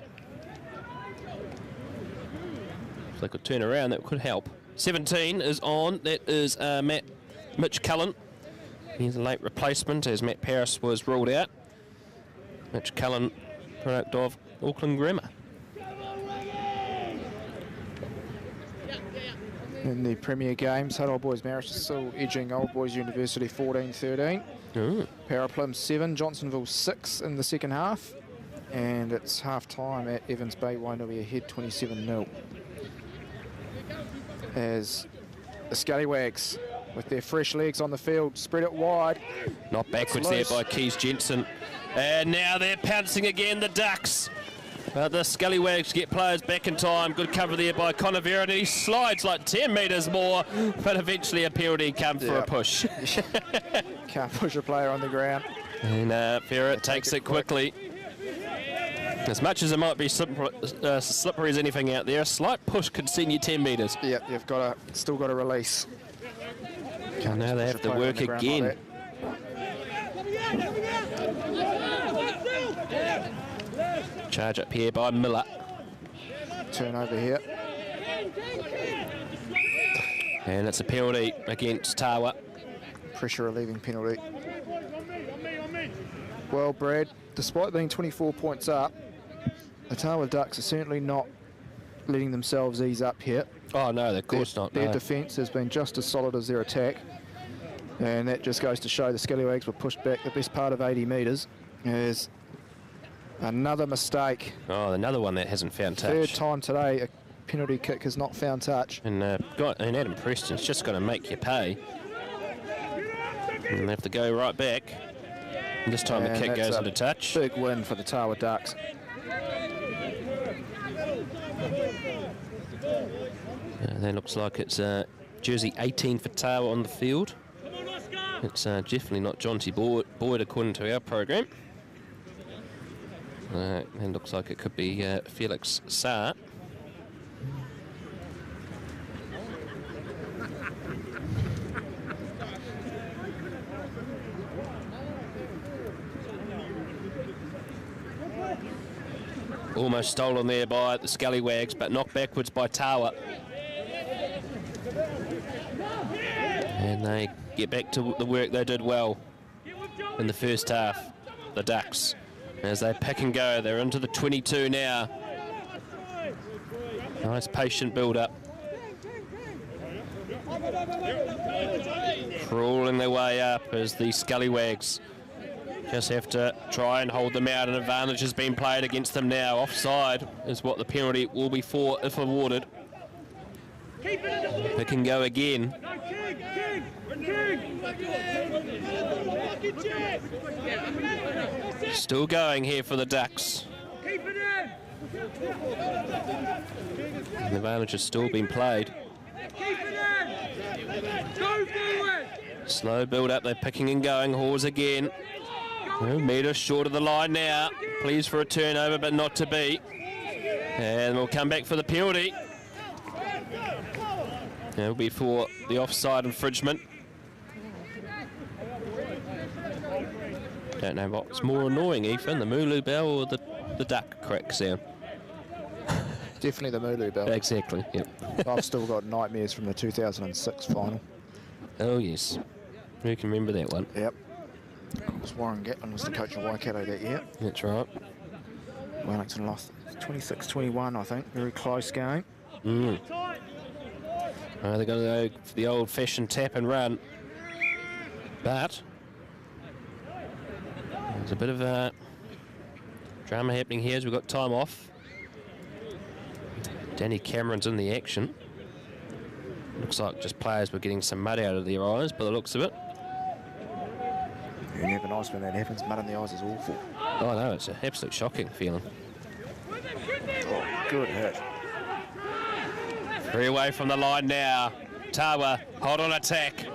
If they could turn around, that could help. 17 is on. That is Mitch Cullen. He's a late replacement as Matt Paris was ruled out. Mitch Cullen, product of Auckland Grammar. In the Premier games, Old Boys Marist is still edging Old Boys University 14-13. Paraplum 7, Johnsonville 6 in the second half. And it's half-time at Evans Bay, Wainui ahead 27-0. As the Scallywags, with their fresh legs on the field, spread it wide. Not backwards there by Keys Jensen. And now they're pouncing again, the Ducks. But the Scallywags get players back in time. Good cover there by Connor Vera, and he slides like 10 metres more, but eventually a penalty comes for a push. Can't push a player on the ground. And Vera takes it quickly. As much as it might be slippery as anything out there, a slight push could send you 10 metres. Yep, you've got still got to release. And now they have to work again. Charge up here by Miller. Turnover here. And it's a penalty against Tawa. Pressure relieving penalty. Well, Brad, despite being 24 points up, the Tawa Ducks are certainly not letting themselves ease up here. Oh, no, of course not. Their defence has been just as solid as their attack. And that just goes to show the Scallywags were pushed back the best part of 80 metres. There's another mistake. Oh, another one that hasn't found touch. Third time today, a penalty kick has not found touch. And Adam Preston's just going to make you pay. And they have to go right back. And this time the kick goes into touch. Big win for the Tawa Ducks. That looks like it's jersey 18 for Tawa on the field. It's definitely not Jonty Boyd according to our program. It looks like it could be Felix Saar. Almost stolen there by the Scallywags, but knocked backwards by Tawa. And they get back to the work they did well in the first half, the Ducks. As they pick and go, they're into the 22 now. Nice patient build-up. Crawling their way up as the Scallywags just have to try and hold them out. An advantage has been played against them now. Offside is what the penalty will be for if awarded. Pick and go again. Still going here for the Ducks. The advantage has still been played. Slow build up, they're picking and going. Hawes again. Metre short of the line now. Pleased for a turnover, but not to be. And we'll come back for the penalty. It'll be for the offside infringement. Don't know what's more annoying, Ethan, the Mooloo bell or the duck crack sound. Definitely the Mooloo bell. Exactly, yep. I've still got nightmares from the 2006 final. Oh, yes. Who can remember that one? Yep. Of course, Warren Gatlin was the coach of Waikato that year. That's right. Wellington lost 26-21, I think. Very close game. They're going to go for the old-fashioned tap and run. But there's a bit of drama happening here as we've got time off. Danny Cameron's in the action. Looks like just players were getting some mud out of their eyes by the looks of it. You never nice when that happens. Mud in the eyes is awful. Oh no, it's an absolute shocking feeling. Oh, good hit. 3 away from the line now. Tawa, hold on attack.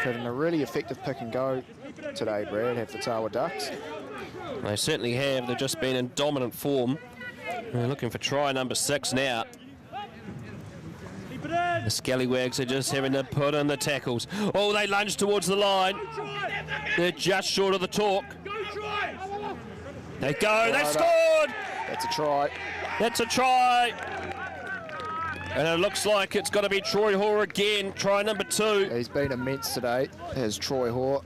Having a really effective pick and go today, Brad, have the Tawa Ducks. They certainly have. They've just been in dominant form. They're looking for try number 6 now. The Scallywags are just having to put in the tackles. Oh, they lunge towards the line. They're just short of the talk. They go, they've scored! That's a try. That's a try. And it looks like it's got to be Troy Hoare again, try number 2. He's been immense today, as Troy Hoare.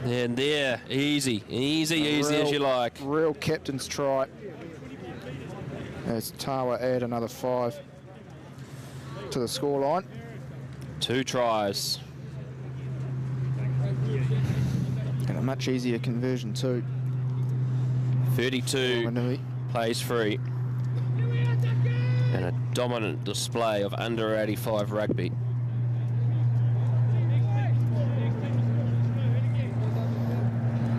And there, easy as you like. Real captain's try. As Tawa add another 5 to the scoreline. 2 tries. And a much easier conversion too. 32 Wanganui. plays free. And a dominant display of under 85 rugby.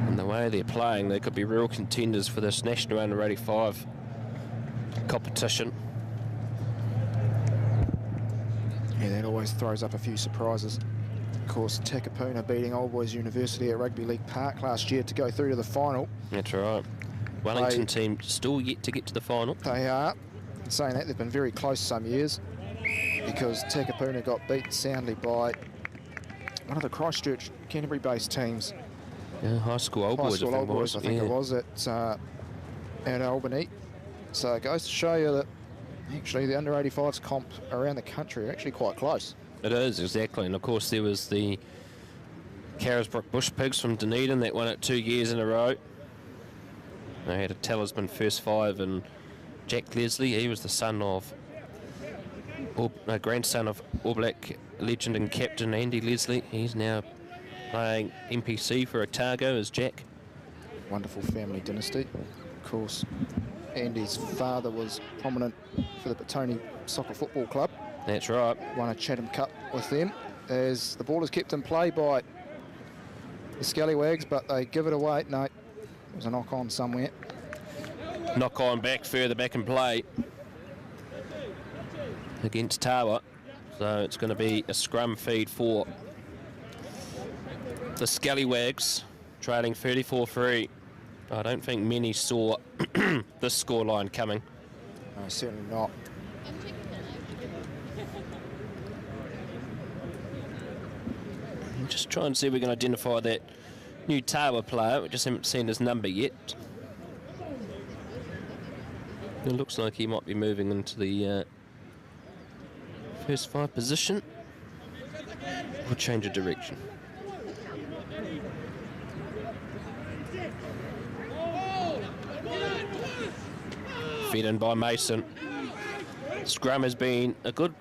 And the way they're playing, they could be real contenders for this national under 85 competition. Yeah, that always throws up a few surprises. Of course, Takapuna beating Old Boys University at Rugby League Park last year to go through to the final. That's right. Wellington team still yet to get to the final. They are. Saying that, they've been very close some years because Takapuna got beat soundly by one of the Christchurch Canterbury-based teams. Yeah, high school Old Boys, I think it was at Albany. So it goes to show you that actually the under 85s comp around the country are actually quite close. It is, exactly. And of course there was the Carisbrook Bush Pigs from Dunedin that won it 2 years in a row. They had a talisman first 5 and Jack Leslie. He was the son of, grandson of All Black legend and captain Andy Leslie. He's now playing NPC for Otago as Jack. Wonderful family dynasty. Of course, Andy's father was prominent for the Potoni Soccer Football Club. That's right. Won a Chatham Cup with them. As the ball is kept in play by the Scallywags, but they give it away. No, there's a knock on somewhere. Knock on back, further back in play against Tawa. So it's going to be a scrum feed for the Scallywags, trailing 34-3. I don't think many saw this scoreline coming. No, certainly not. I'm just trying to see if we can identify that new Tawa player. We just haven't seen his number yet. It looks like he might be moving into the first 5 position. Or change of direction. Fed in by Mason. Scrum has been a good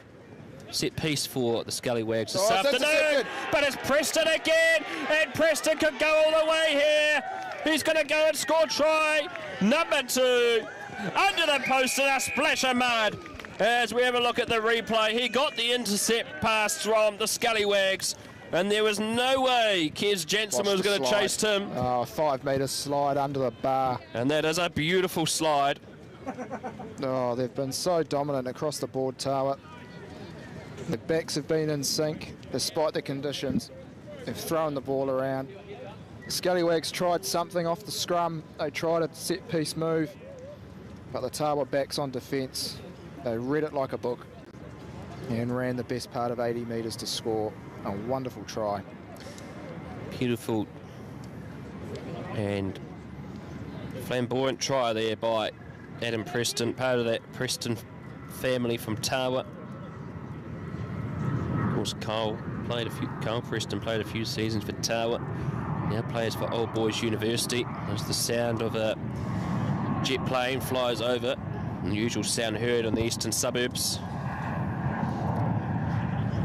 set piece for the Scallywags this afternoon. But it's Preston again, and Preston could go all the way here. He's going to go and score try number 2. Under the post and a splash of mud. As we have a look at the replay, he got the intercept pass from the Scallywags, and there was no way Kez Jansen was going to chase him. 5 metre slide under the bar. And that is a beautiful slide. Oh, they've been so dominant across the board, Tawa. The backs have been in sync despite the conditions. They've thrown the ball around. The Scallywags tried something off the scrum. They tried a set-piece move, but the Tawa backs on defence. They read it like a book and ran the best part of 80 metres to score a wonderful try. Beautiful and flamboyant try there by Adam Preston, part of that Preston family from Tawa. Of course, Carl Preston played a few seasons for Tawa. Now plays for Old Boys University. There's the sound of a jet plane flies over. Unusual sound heard in the eastern suburbs.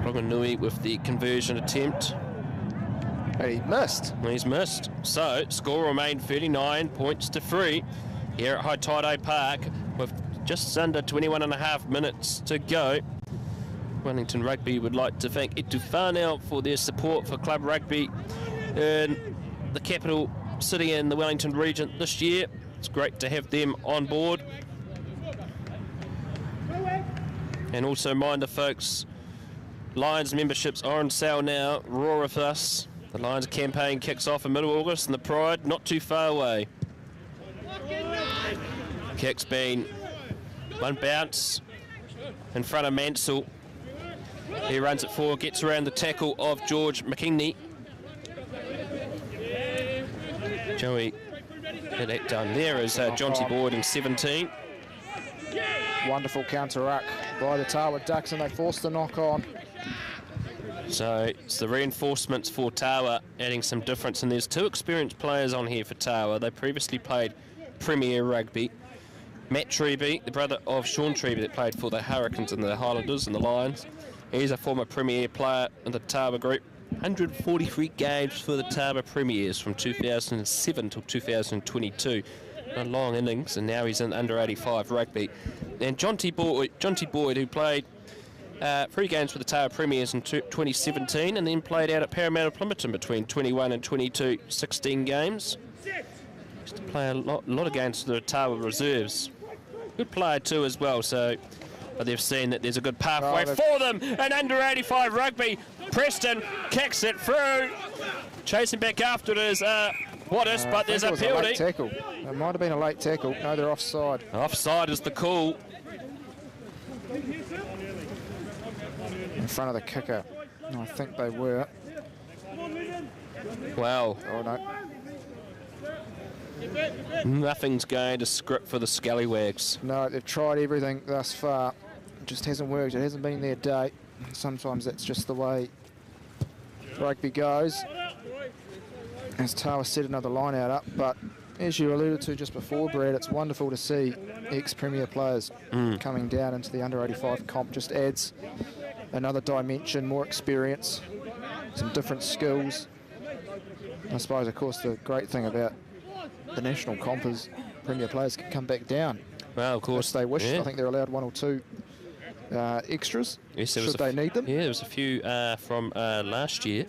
Wanganui with the conversion attempt. But he missed. He's missed. So, score remained 39-3 here at Haitaitai Park with just under 21.5 minutes to go. Wellington Rugby would like to thank Etu Whānau for their support for club rugby in the capital city and the Wellington region this year. It's great to have them on board. And also reminder, folks, Lions memberships are on sale now. Raw with us. The Lions campaign kicks off in mid-August, and the Pride not too far away. Kick's been one bounce in front of Mansell. He runs it forward, gets around the tackle of George McKinney. Joey had that done. There is Jonty Boyd in 17. Wonderful counter-ruck by the Tawa Ducks, and they forced the knock-on. So it's the reinforcements for Tawa adding some difference, and there's two experienced players on here for Tawa. They previously played Premier Rugby. Matt Treby, the brother of Sean Treby that played for the Hurricanes and the Highlanders and the Lions. He's a former Premier player in the Tawa group. 143 games for the Tawa Premiers from 2007 till 2022. A long innings, and now he's in under 85 rugby. And Jonty Boyd, who played 3 games for the Tawa Premiers in 2017 and then played out at Parramatta Plimmerton between 21 and 22, 16 games. Used to play a lot of games for the Tawa Reserves. Good player too as well, so but they've seen that there's a good pathway for them. And under 85 rugby, Preston kicks it through. Chasing back after it is Wattis, but there's a penalty. Late tackle. It might have been a late tackle. No, they're offside. Offside is the call. In front of the kicker. I think they were. Wow. Oh, no. Nothing's going to script for the Scallywags. No, they've tried everything thus far. It just hasn't worked. It hasn't been their day. Sometimes that's just the way rugby goes. As Tawa set another line out up, but as you alluded to just before, Brad, it's wonderful to see ex-Premier players coming down into the under 85 comp. Just adds another dimension, more experience, some different skills. I suppose, of course, the great thing about the national comp is Premier players can come back down. Well, of course. If they wish. Yeah. I think they're allowed 1 or 2 extras, yes, should they need them. Yeah, there was a few from last year.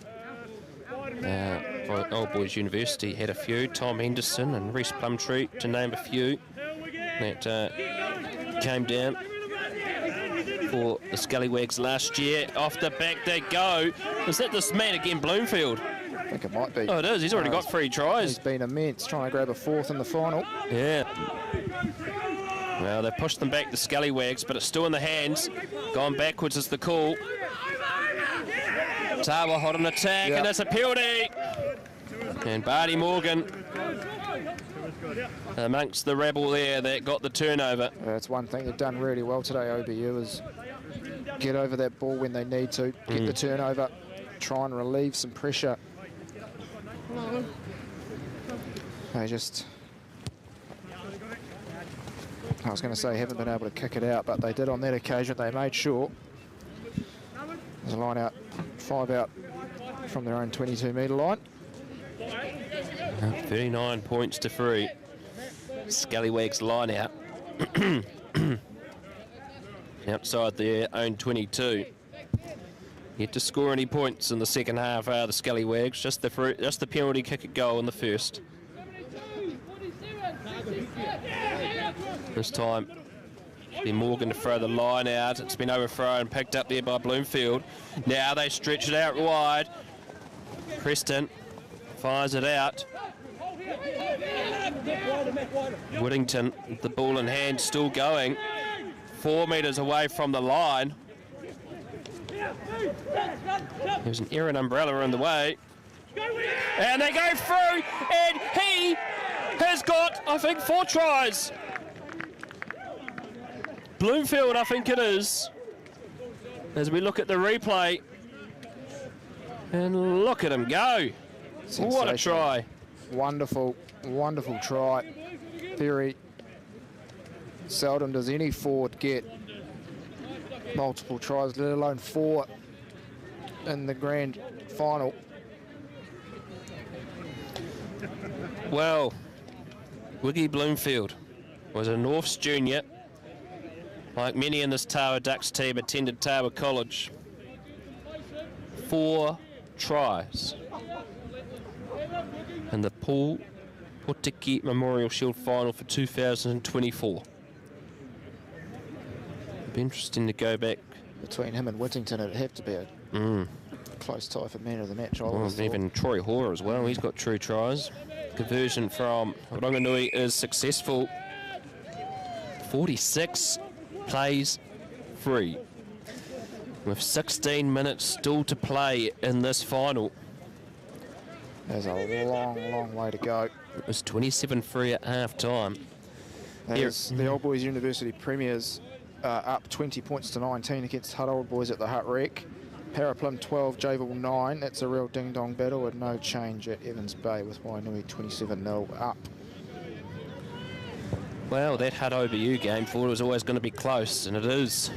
Old Boys University had a few. Tom Henderson and Reece Plumtree, to name a few, that came down for the Scallywags last year. Off the back they go. Is that this man again, Bloomfield? I think it might be. Oh, it is. He's already got 3 tries. He's been immense, trying to grab a 4th in the final. Yeah. Well, they pushed them back, the Scallywags, but it's still in the hands. Gone backwards is the call. Tawa hot on attack, and it's a penalty. And Barty Morgan amongst the rebel there that got the turnover. That's one thing they've done really well today, OBU, is get over that ball when they need to, get the turnover, try and relieve some pressure. They just, I was going to say, haven't been able to kick it out, but they did on that occasion. They made sure. There's a line out, 5 out from their own 22-metre line. 39 points to 3. Scallywags line out. Outside their own 22. Yet to score any points in the second half are the Scallywags. Just the penalty kick at goal in the first. This time, it's been Morgan to throw the line out. It's been overthrown and picked up there by Bloomfield. Now they stretch it out wide. Preston fires it out. Whittington, with the ball in hand, still going. 4 metres away from the line. There's an errant umbrella in the way. And they go through, and he has got, I think, 4 tries. Bloomfield, I think it is. As we look at the replay. And look at him go. What a try. Wonderful, wonderful try. Very seldom does any forward get multiple tries, let alone 4 in the grand final. Well, Wiggy Bloomfield was a Norths junior. Like many in this Tawa Ducks team, attended Tawa College. 4 tries in the Potiki Memorial Shield final for 2024. It'd be interesting to go back. Between him and Whittington, it'd have to be a close tie for man of the match. Even Troy Hoare as well. He's got true tries. Conversion from Ronganui is successful. 46 plays free. With 16 minutes still to play in this final. There's a long, long way to go. It was 27-3 at half-time. As the Old Boys University Premiers up 20 points to 19 against Hutt Old Boys at the Hutt Rec. Paraplum 12, Javal 9. That's a real ding-dong battle, and no change at Evans Bay with Wainui 27-0 up. Well, that Hutt OBU game thought it was always going to be close, and it is.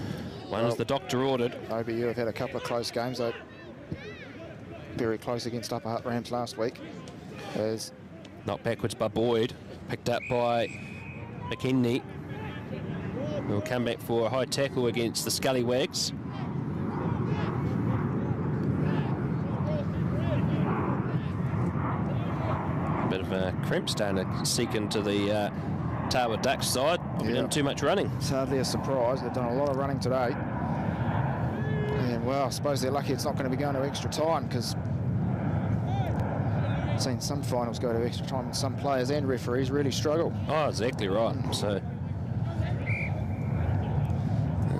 One as the doctor ordered. OBU have had a couple of close games. They very close against Upper Hutt Rams last week. As knocked backwards by Boyd, picked up by McKinney. We'll come back for a high tackle against the Scallywags. Bit of a crimp starting to seek into the Tawa Ducks side. Probably done too much running. It's hardly a surprise. They've done a lot of running today. And, well, I suppose they're lucky it's not going to be going to extra time, because I've seen some finals go to extra time and some players and referees really struggle. Oh, exactly right. So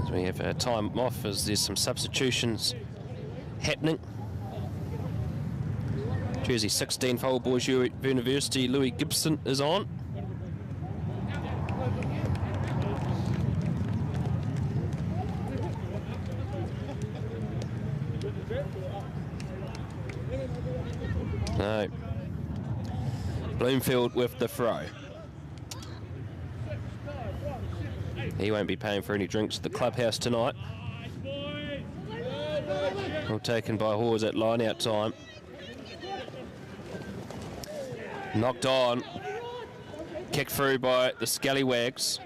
as we have time off, as there's some substitutions happening. Jersey 16 for Old Boys University, Louis Gibson is on. No. Bloomfield with the throw. He won't be paying for any drinks at the clubhouse tonight. Well taken by Hawes at line-out time. Knocked on. Kicked through by the Scallywags.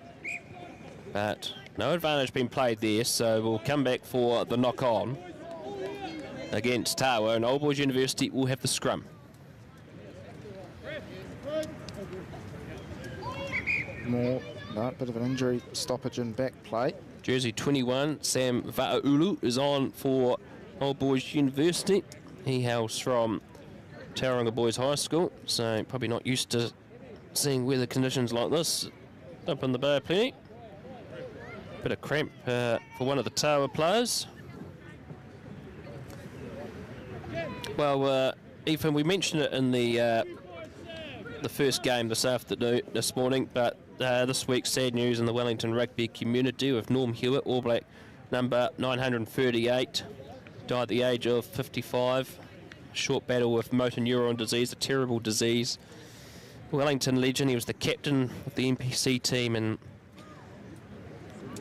But no advantage being played there, so we'll come back for the knock-on against Tawa, and Old Boys University will have the scrum. More, no, bit of an injury stoppage in back play. Jersey 21, Sam Va'aulu is on for Old Boys University. He hails from Tauranga Boys High School, so probably not used to seeing weather conditions like this up in the Bay plenty. Bit of cramp for one of the Tawa players. Well, Ethan, we mentioned it in the first game this morning, but this week, sad news in the Wellington rugby community with Norm Hewitt, All Black number 938, died at the age of 55. Short battle with motor neuron disease, a terrible disease. Wellington legend, he was the captain of the NPC team in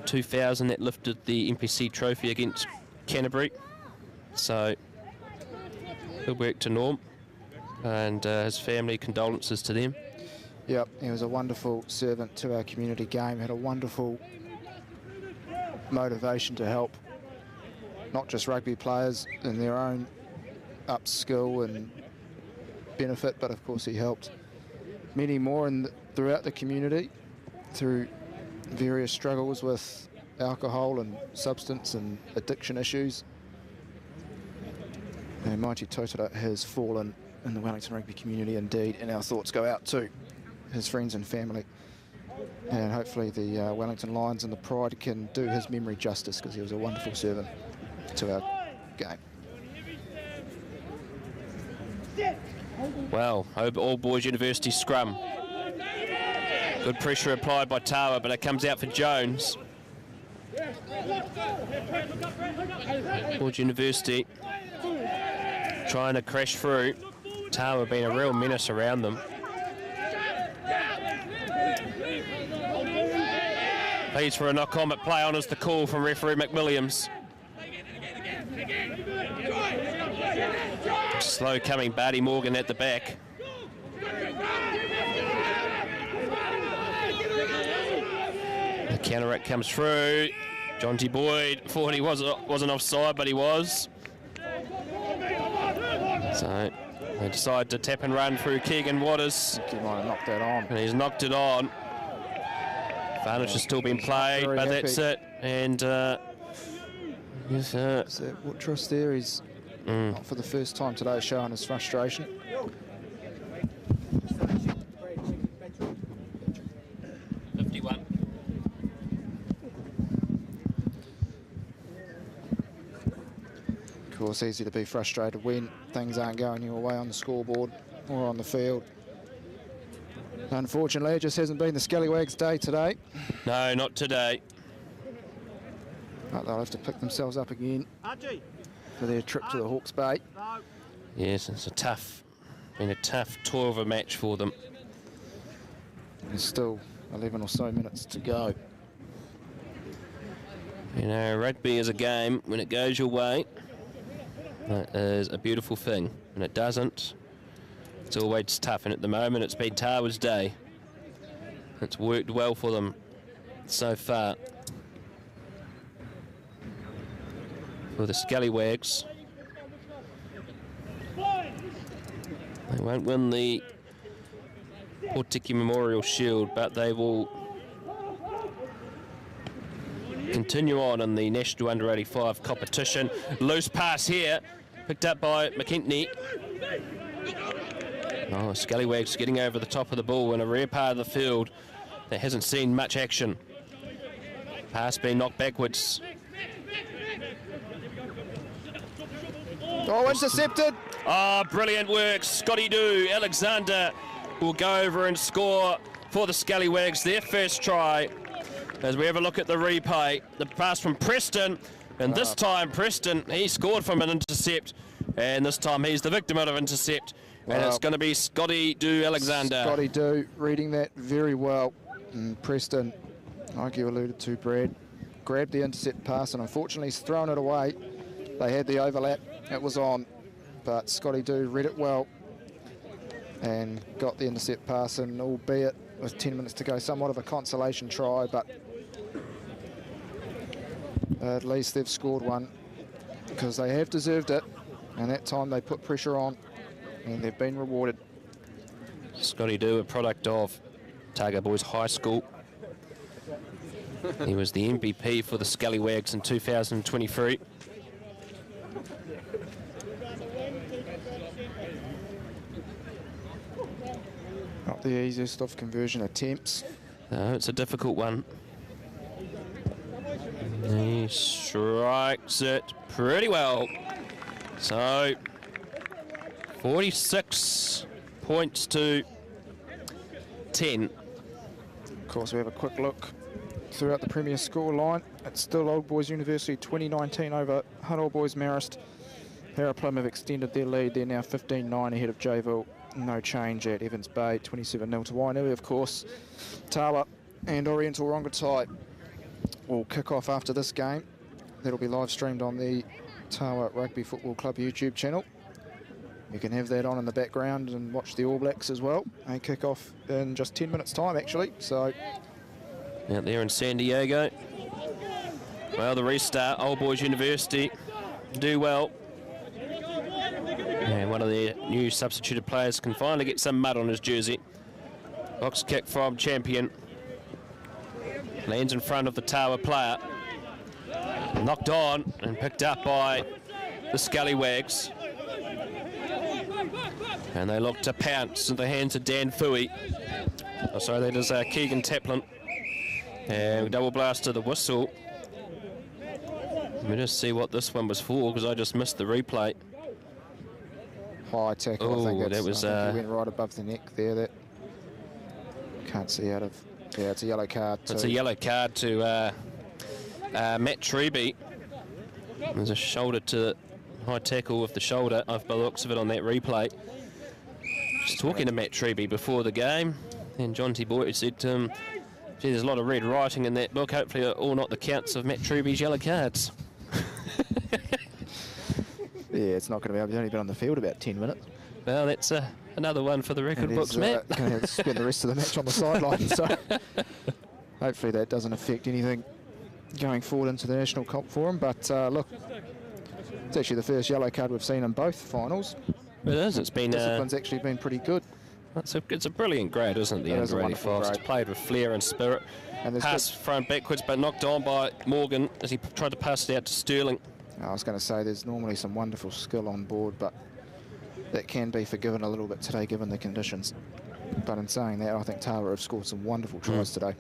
2000 that lifted the NPC trophy against Canterbury. So, good work to Norm and his family, condolences to them. Yep, he was a wonderful servant to our community game, had a wonderful motivation to help not just rugby players in their own upskill and benefit, but of course he helped many more throughout the community through various struggles with alcohol and substance and addiction issues. And Mighty Totara has fallen in the Wellington rugby community indeed, and our thoughts go out to his friends and family. And hopefully the Wellington Lions and the Pride can do his memory justice, because he was a wonderful servant to our game. Well, All Boys University scrum. Good pressure applied by Tawa, but it comes out for Jones. Boys University trying to crash through. Tawa being a real menace around them. Please for a knock-on, but play on is the call from referee McWilliams. Slow coming Barty Morgan at the back. The counter-attack comes through. John T. Boyd thought he wasn't offside, but he was. So they decide to tap and run through Keegan Waters. He might have knocked that on. And he's knocked it on. Advantage has still been played, but that's it. And so Watros there, he's Not for the first time today, showing his frustration. Of course, easy to be frustrated when things aren't going your way on the scoreboard or on the field. Unfortunately, it just hasn't been the Scallywags' day today. No, not today. But they'll have to pick themselves up again for their trip to the Hawke's Bay. Yes, it's been a tough tour of a match for them. There's still 11 or so minutes to go. You know, rugby is a game. When it goes your way, that is a beautiful thing. When it doesn't, it's always tough. And at the moment, it's been Tawa's day. It's worked well for them so far. For the Scallywags, they won't win the Potiki Memorial Shield, but they will continue on in the National Under-85 competition. Loose pass here, picked up by McKentney. Oh, Scallywags getting over the top of the ball in a rare part of the field that hasn't seen much action. Pass being knocked backwards. Oh, intercepted! Ah, brilliant work. Scotty Doo, Alexander will go over and score for the Scallywags, their first try. As we have a look at the replay, the pass from Preston, and this time Preston, he scored from an intercept, and this time he's the victim of an intercept, and it's going to be Scotty Doo, Alexander. Scotty Doo reading that very well. And Preston, like you alluded to, Brad, grabbed the intercept pass, and unfortunately he's thrown it away. They had the overlap. It was on, but Scotty Doo read it well and got the intercept pass, and albeit with 10 minutes to go, somewhat of a consolation try, but at least they've scored one because they have deserved it, and that time they put pressure on and they've been rewarded. Scotty Doo, a product of Targa Boys High School. He was the MVP for the Scallywags in 2023. Not the easiest of conversion attempts. No, it's a difficult one. He strikes it pretty well. So, 46 points to 10. Of course, we have a quick look throughout the Premier score line. It's still Old Boys University 2019 over Hutt Old Boys Marist. Paraplum have extended their lead. They're now 15-9 ahead of Jayville. No change at Evans Bay, 27-0 to Wainui. Of course, Tawa and Oriental Rongotai will kick off after this game. That'll be live streamed on the Tawa Rugby Football Club YouTube channel. You can have that on in the background and watch the All Blacks as well. They kick off in just 10 minutes time, actually. So out there in San Diego. Well, the restart, Old Boys University do well. And one of their new substituted players can finally get some mud on his jersey. Box kick from Champion. Lands in front of the Tawa player. Knocked on and picked up by the Scallywags. And they look to pounce in the hands of Dan Fui. Oh, sorry, that is Keegan Taplin. And double blast to the whistle. Let me just see what this one was for, because I just missed the replay. High tackle. Oh, that was. He went right above the neck there. That can't see out of. Yeah, it's a yellow card. It's a yellow card to Matt Treby. There's a shoulder to high tackle with the shoulder. By the looks of it on that replay. Just talking to Matt Treby before the game, and John T. Boyd said to him, "Gee, there's a lot of red writing in that book. Hopefully, all not the counts of Matt Treby's yellow cards." Yeah, it's not going to be able to. He's only been on the field about 10 minutes. Well, that's another one for the record books, Matt. Going to have to spend the rest of the match on the sideline, so hopefully that doesn't affect anything going forward into the national comp for him. But look, it's actually the first yellow card we've seen in both finals. It is. It's been discipline's actually been pretty good. It's a brilliant grade, isn't it? The under-85. It's played with flair and spirit. And pass thrown backwards, but knocked on by Morgan as he tried to pass it out to Sterling. I was going to say there's normally some wonderful skill on board, but that can be forgiven a little bit today given the conditions. But in saying that, I think Tawa have scored some wonderful tries today.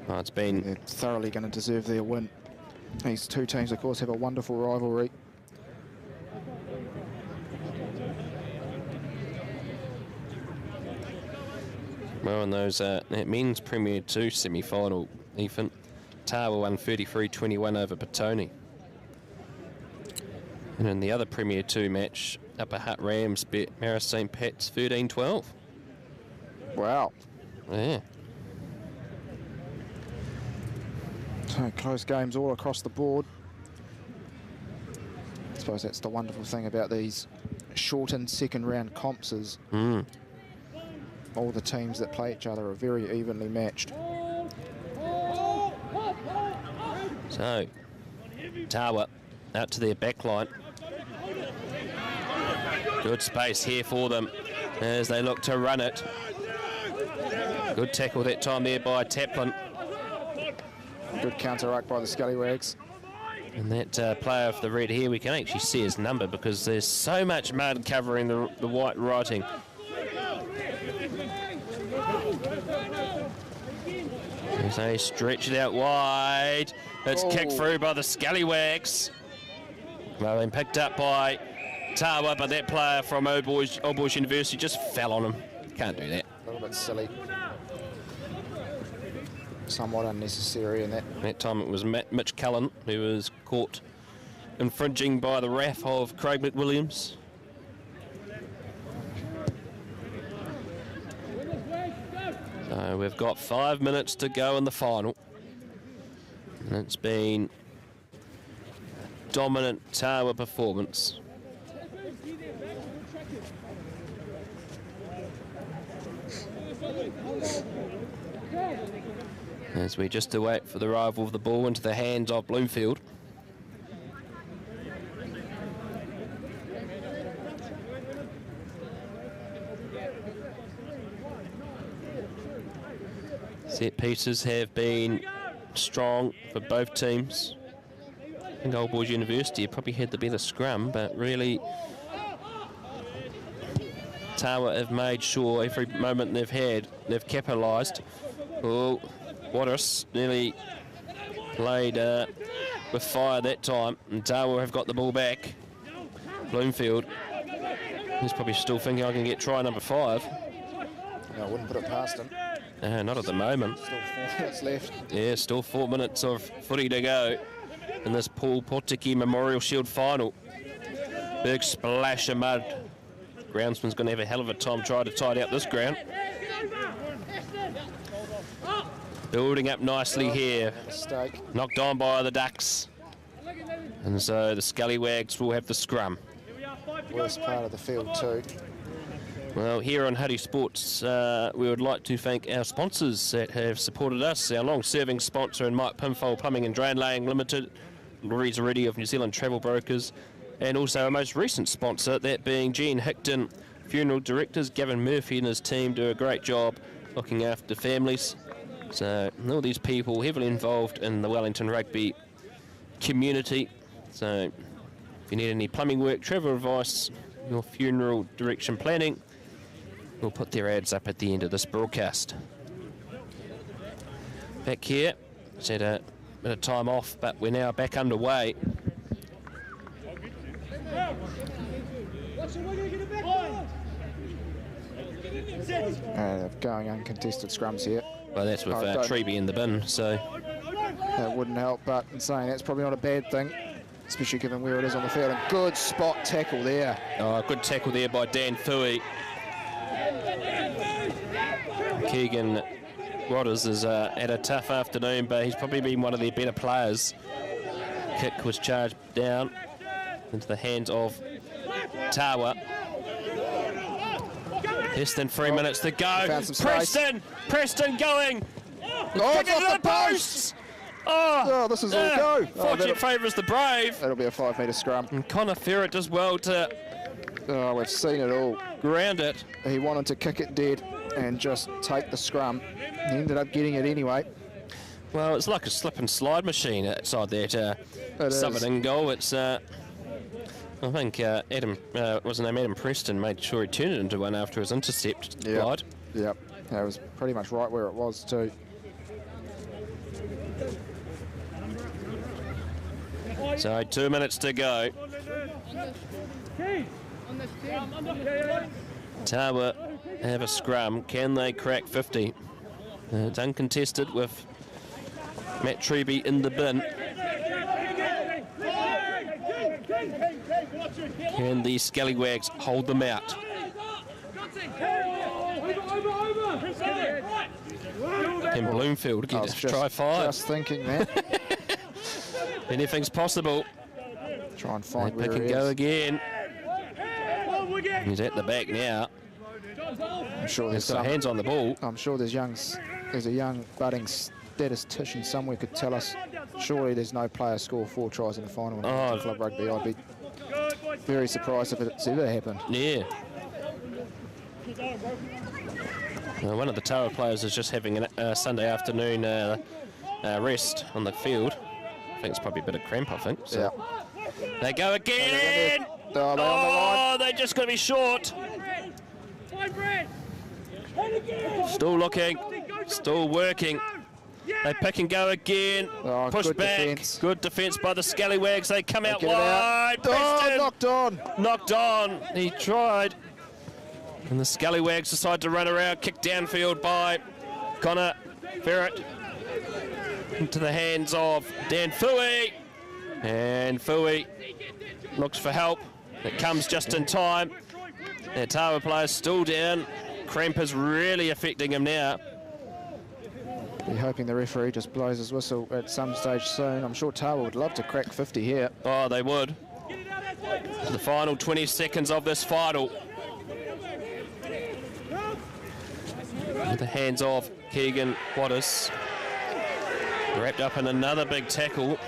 Oh, it's been... They're thoroughly going to deserve their win. These two teams, of course, have a wonderful rivalry. Well, in those that men's Premier 2 semi-final, Ethan, Tawa won 33-21 over Potoni. And in the other Premier 2 match, Upper Hutt Rams beat Marist St. Pat's 13-12. Wow. Yeah. So close games all across the board. I suppose that's the wonderful thing about these shortened second round comps is all the teams that play each other are very evenly matched. So, Tawa out to their back line. Good space here for them as they look to run it. Good tackle that time there by Taplin. Good counter-ruck by the Scallywags. And that player of the red here, we can actually see his number because there's so much mud covering the white writing. As they stretch it out wide, it's kicked through by the Scallywags. Well, then picked up by Tawa, but that player from Old Boys University just fell on him. Can't do that. A little bit silly. Somewhat unnecessary in that. That time it was Mitch Cullen who was caught infringing by the wrath of Craig McWilliams. So we've got 5 minutes to go in the final. And it's been a dominant Tawa performance. As we just await for the arrival of the ball into the hands of Bloomfield. Set pieces have been strong for both teams. I think Old Boys University probably had the better scrum, but really Tawa have made sure every moment they've had, they've capitalised. Oh, Waters nearly played with fire that time, and Tawa have got the ball back. Bloomfield, he's probably still thinking I can get try number 5. No, I wouldn't put it past him. Not at the moment. Still 4 minutes left. Yeah, still 4 minutes of footy to go in this Paul Potiki Memorial Shield final. Big splash of mud. Groundsman's going to have a hell of a time trying to tidy up this ground. Building up nicely here. Mistake. Knocked on by the Ducks. And so the Scallywags will have the scrum. Worst part of the field too. Well, here on Huddy Sports, we would like to thank our sponsors that have supported us. Our long-serving sponsor in Mike Pinfold Plumbing and Drain Laying Limited, Louise Reddy of New Zealand Travel Brokers, and also our most recent sponsor, that being Jean Hickton Funeral Directors. Gavin Murphy and his team do a great job looking after families. So all these people heavily involved in the Wellington rugby community. So if you need any plumbing work, travel advice, your funeral direction planning, we'll put their ads up at the end of this broadcast. Back here, it's had a bit of time off, but we're now back underway. Going uncontested scrums here. Well, that's with Treby in the bin, so that wouldn't help, but in saying that's probably not a bad thing, especially given where it is on the field. And good spot tackle there. Oh, good tackle there by Dan Fui. Keegan Waters has had a tough afternoon, but he's probably been one of their better players. Kick was charged down into the hands of Tawa. Less than 3 minutes to go. Preston going. It's off the post. Oh, this is all go. Fortune favours the brave. That'll be a 5 metre scrum. And Connor Ferret does well to we've seen it all. Ground it. He wanted to kick it dead and just take the scrum. He ended up getting it anyway. Well, it's like a slip and slide machine outside that Southern goal. It's, I think Adam, was his name Adam Preston, made sure he turned it into one after his intercept glide. Yep, that was pretty much right where it was too. So 2 minutes to go. Tower have a scrum. Can they crack 50? It's uncontested with Matt Treby in the bin. Can the Scallywags hold them out? Can Bloomfield get a try 5? Just thinking that. Anything's possible. Try and find They where pick he and go is. again. He's at the back now. I'm sure He's got hands on the ball. I'm sure there's a young budding statistician somewhere could tell us. Surely there's no player score 4 tries in the final in club rugby. I'd be very surprised if it's ever happened. Yeah. One of the Tower players is just having a Sunday afternoon rest on the field. I think it's probably a bit of cramp, I think. So. Yeah. They go again! They're on the line. They're just going to be short. Still looking, still working. They pick and go again. Oh, push good back. defence. Good defence by the Scallywags. They come out Get it wide. out. Oh, Preston knocked on. knocked on. He tried. And the Scallywags decide to run around, kick downfield by Connor Ferret into the hands of Dan Fui. And Fui looks for help. It comes just in time. The Tawa player's still down. Cramp is really affecting him now. Be hoping the referee just blows his whistle at some stage soon. I'm sure Tawa would love to crack 50 here. Oh, they would. The final 20 seconds of this final. With the hands off Keegan Wattis. Wrapped up in another big tackle. Of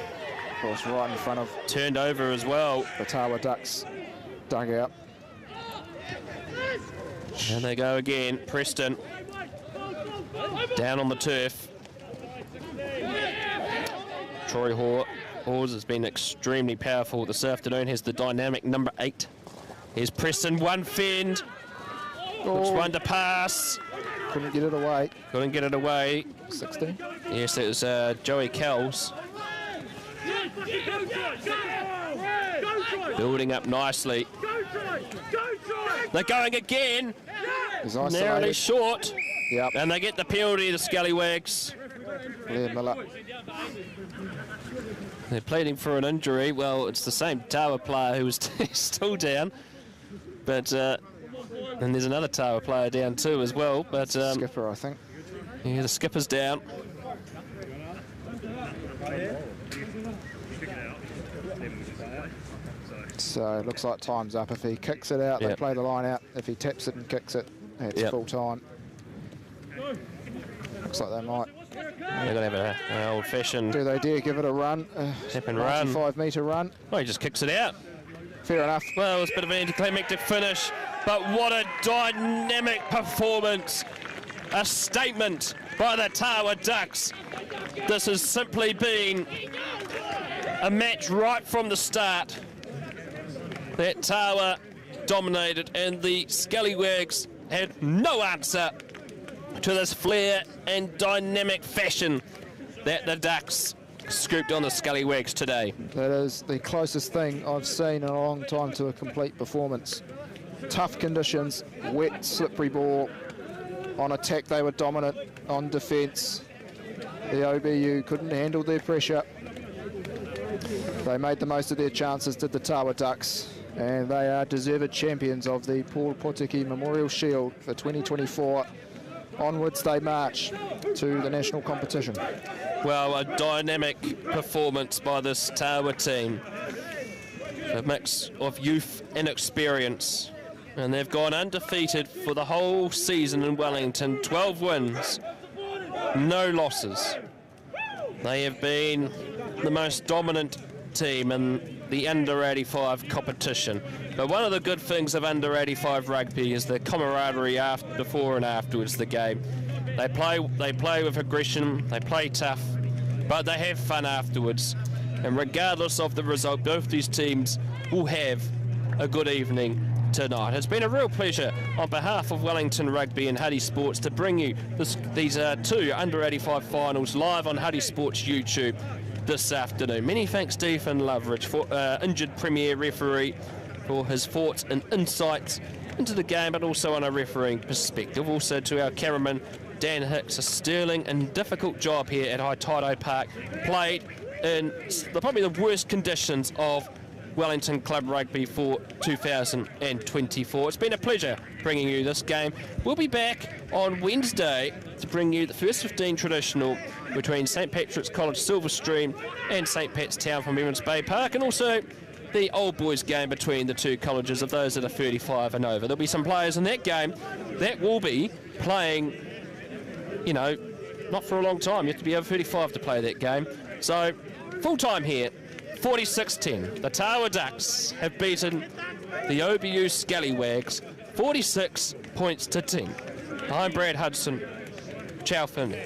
course, right in front of Turned over as well. the Tawa Ducks dugout. And they go again. Preston down on the turf. Troy Hawes has been extremely powerful this afternoon. Has the dynamic number 8. Here's Preston, one fend. Looks one to pass. Couldn't get it away. Couldn't get it away. 16. Yes, it was Joey Kells. Building up nicely. They're going again. He's Narrowly isolated. short. Yep. And they get the penalty, the Scallywags. Blair Miller. They're pleading for an injury. Well, it's the same Tower player who was still down. But, and there's another Tower player down too as well. But Skipper, I think. yeah, the skipper's down. So it looks like time's up. If he kicks it out, they Yep. play the line out. If he taps it and kicks it, it's Yep. full time. Looks like they might. They're going to have an old-fashioned Do they dare give it a run? tap and run. 95-metre run. Oh, he just kicks it out. Fair enough. Well, it was a bit of an anticlimactic finish, but what a dynamic performance. A statement by the Tawa Ducks. This has simply been a match right from the start. That Tawa dominated, and the Scallywags had no answer to this flair and dynamic fashion that the Ducks scooped on the Scallywags today. That is the closest thing I've seen in a long time to a complete performance. Tough conditions, wet, slippery ball. On attack, they were dominant. On defence, the OBU couldn't handle their pressure. They made the most of their chances, did the Tawa Ducks, and they are deserved champions of the Paul Potiki Memorial Shield for 2024. Onwards they march to the national competition. Well, a dynamic performance by this Tawa team. A mix of youth and experience. And they've gone undefeated for the whole season in Wellington. 12 wins, no losses. They have been the most dominant team in the under-85 competition. But one of the good things of under-85 rugby is the camaraderie before and afterwards the game. They play with aggression, they play tough, but they have fun afterwards. And regardless of the result, both these teams will have a good evening tonight. It's been a real pleasure on behalf of Wellington Rugby and Huddy Sports to bring you these two under-85 finals live on Huddy Sports YouTube this afternoon. Many thanks to Ethan Loveridge, for injured Premier referee, for his thoughts and insights into the game, but also on a refereeing perspective. Also to our cameraman Dan Hicks, a sterling and difficult job here at Haitaitai Park, played in probably the worst conditions of Wellington Club Rugby for 2024. It's been a pleasure bringing you this game. We'll be back on Wednesday to bring you the first 15 traditional between St Patrick's College Silverstream and St Pat's Town from Evans Bay Park, and also the old boys game between the two colleges of those that are 35 and over. There'll be some players in that game that will be playing, you know, not for a long time. You have to be over 35 to play that game. So, full time here, 46-10. The Tawa Ducks have beaten the OBU Scallywags 46 points to 10. I'm Brad Hudson. Ciao for now.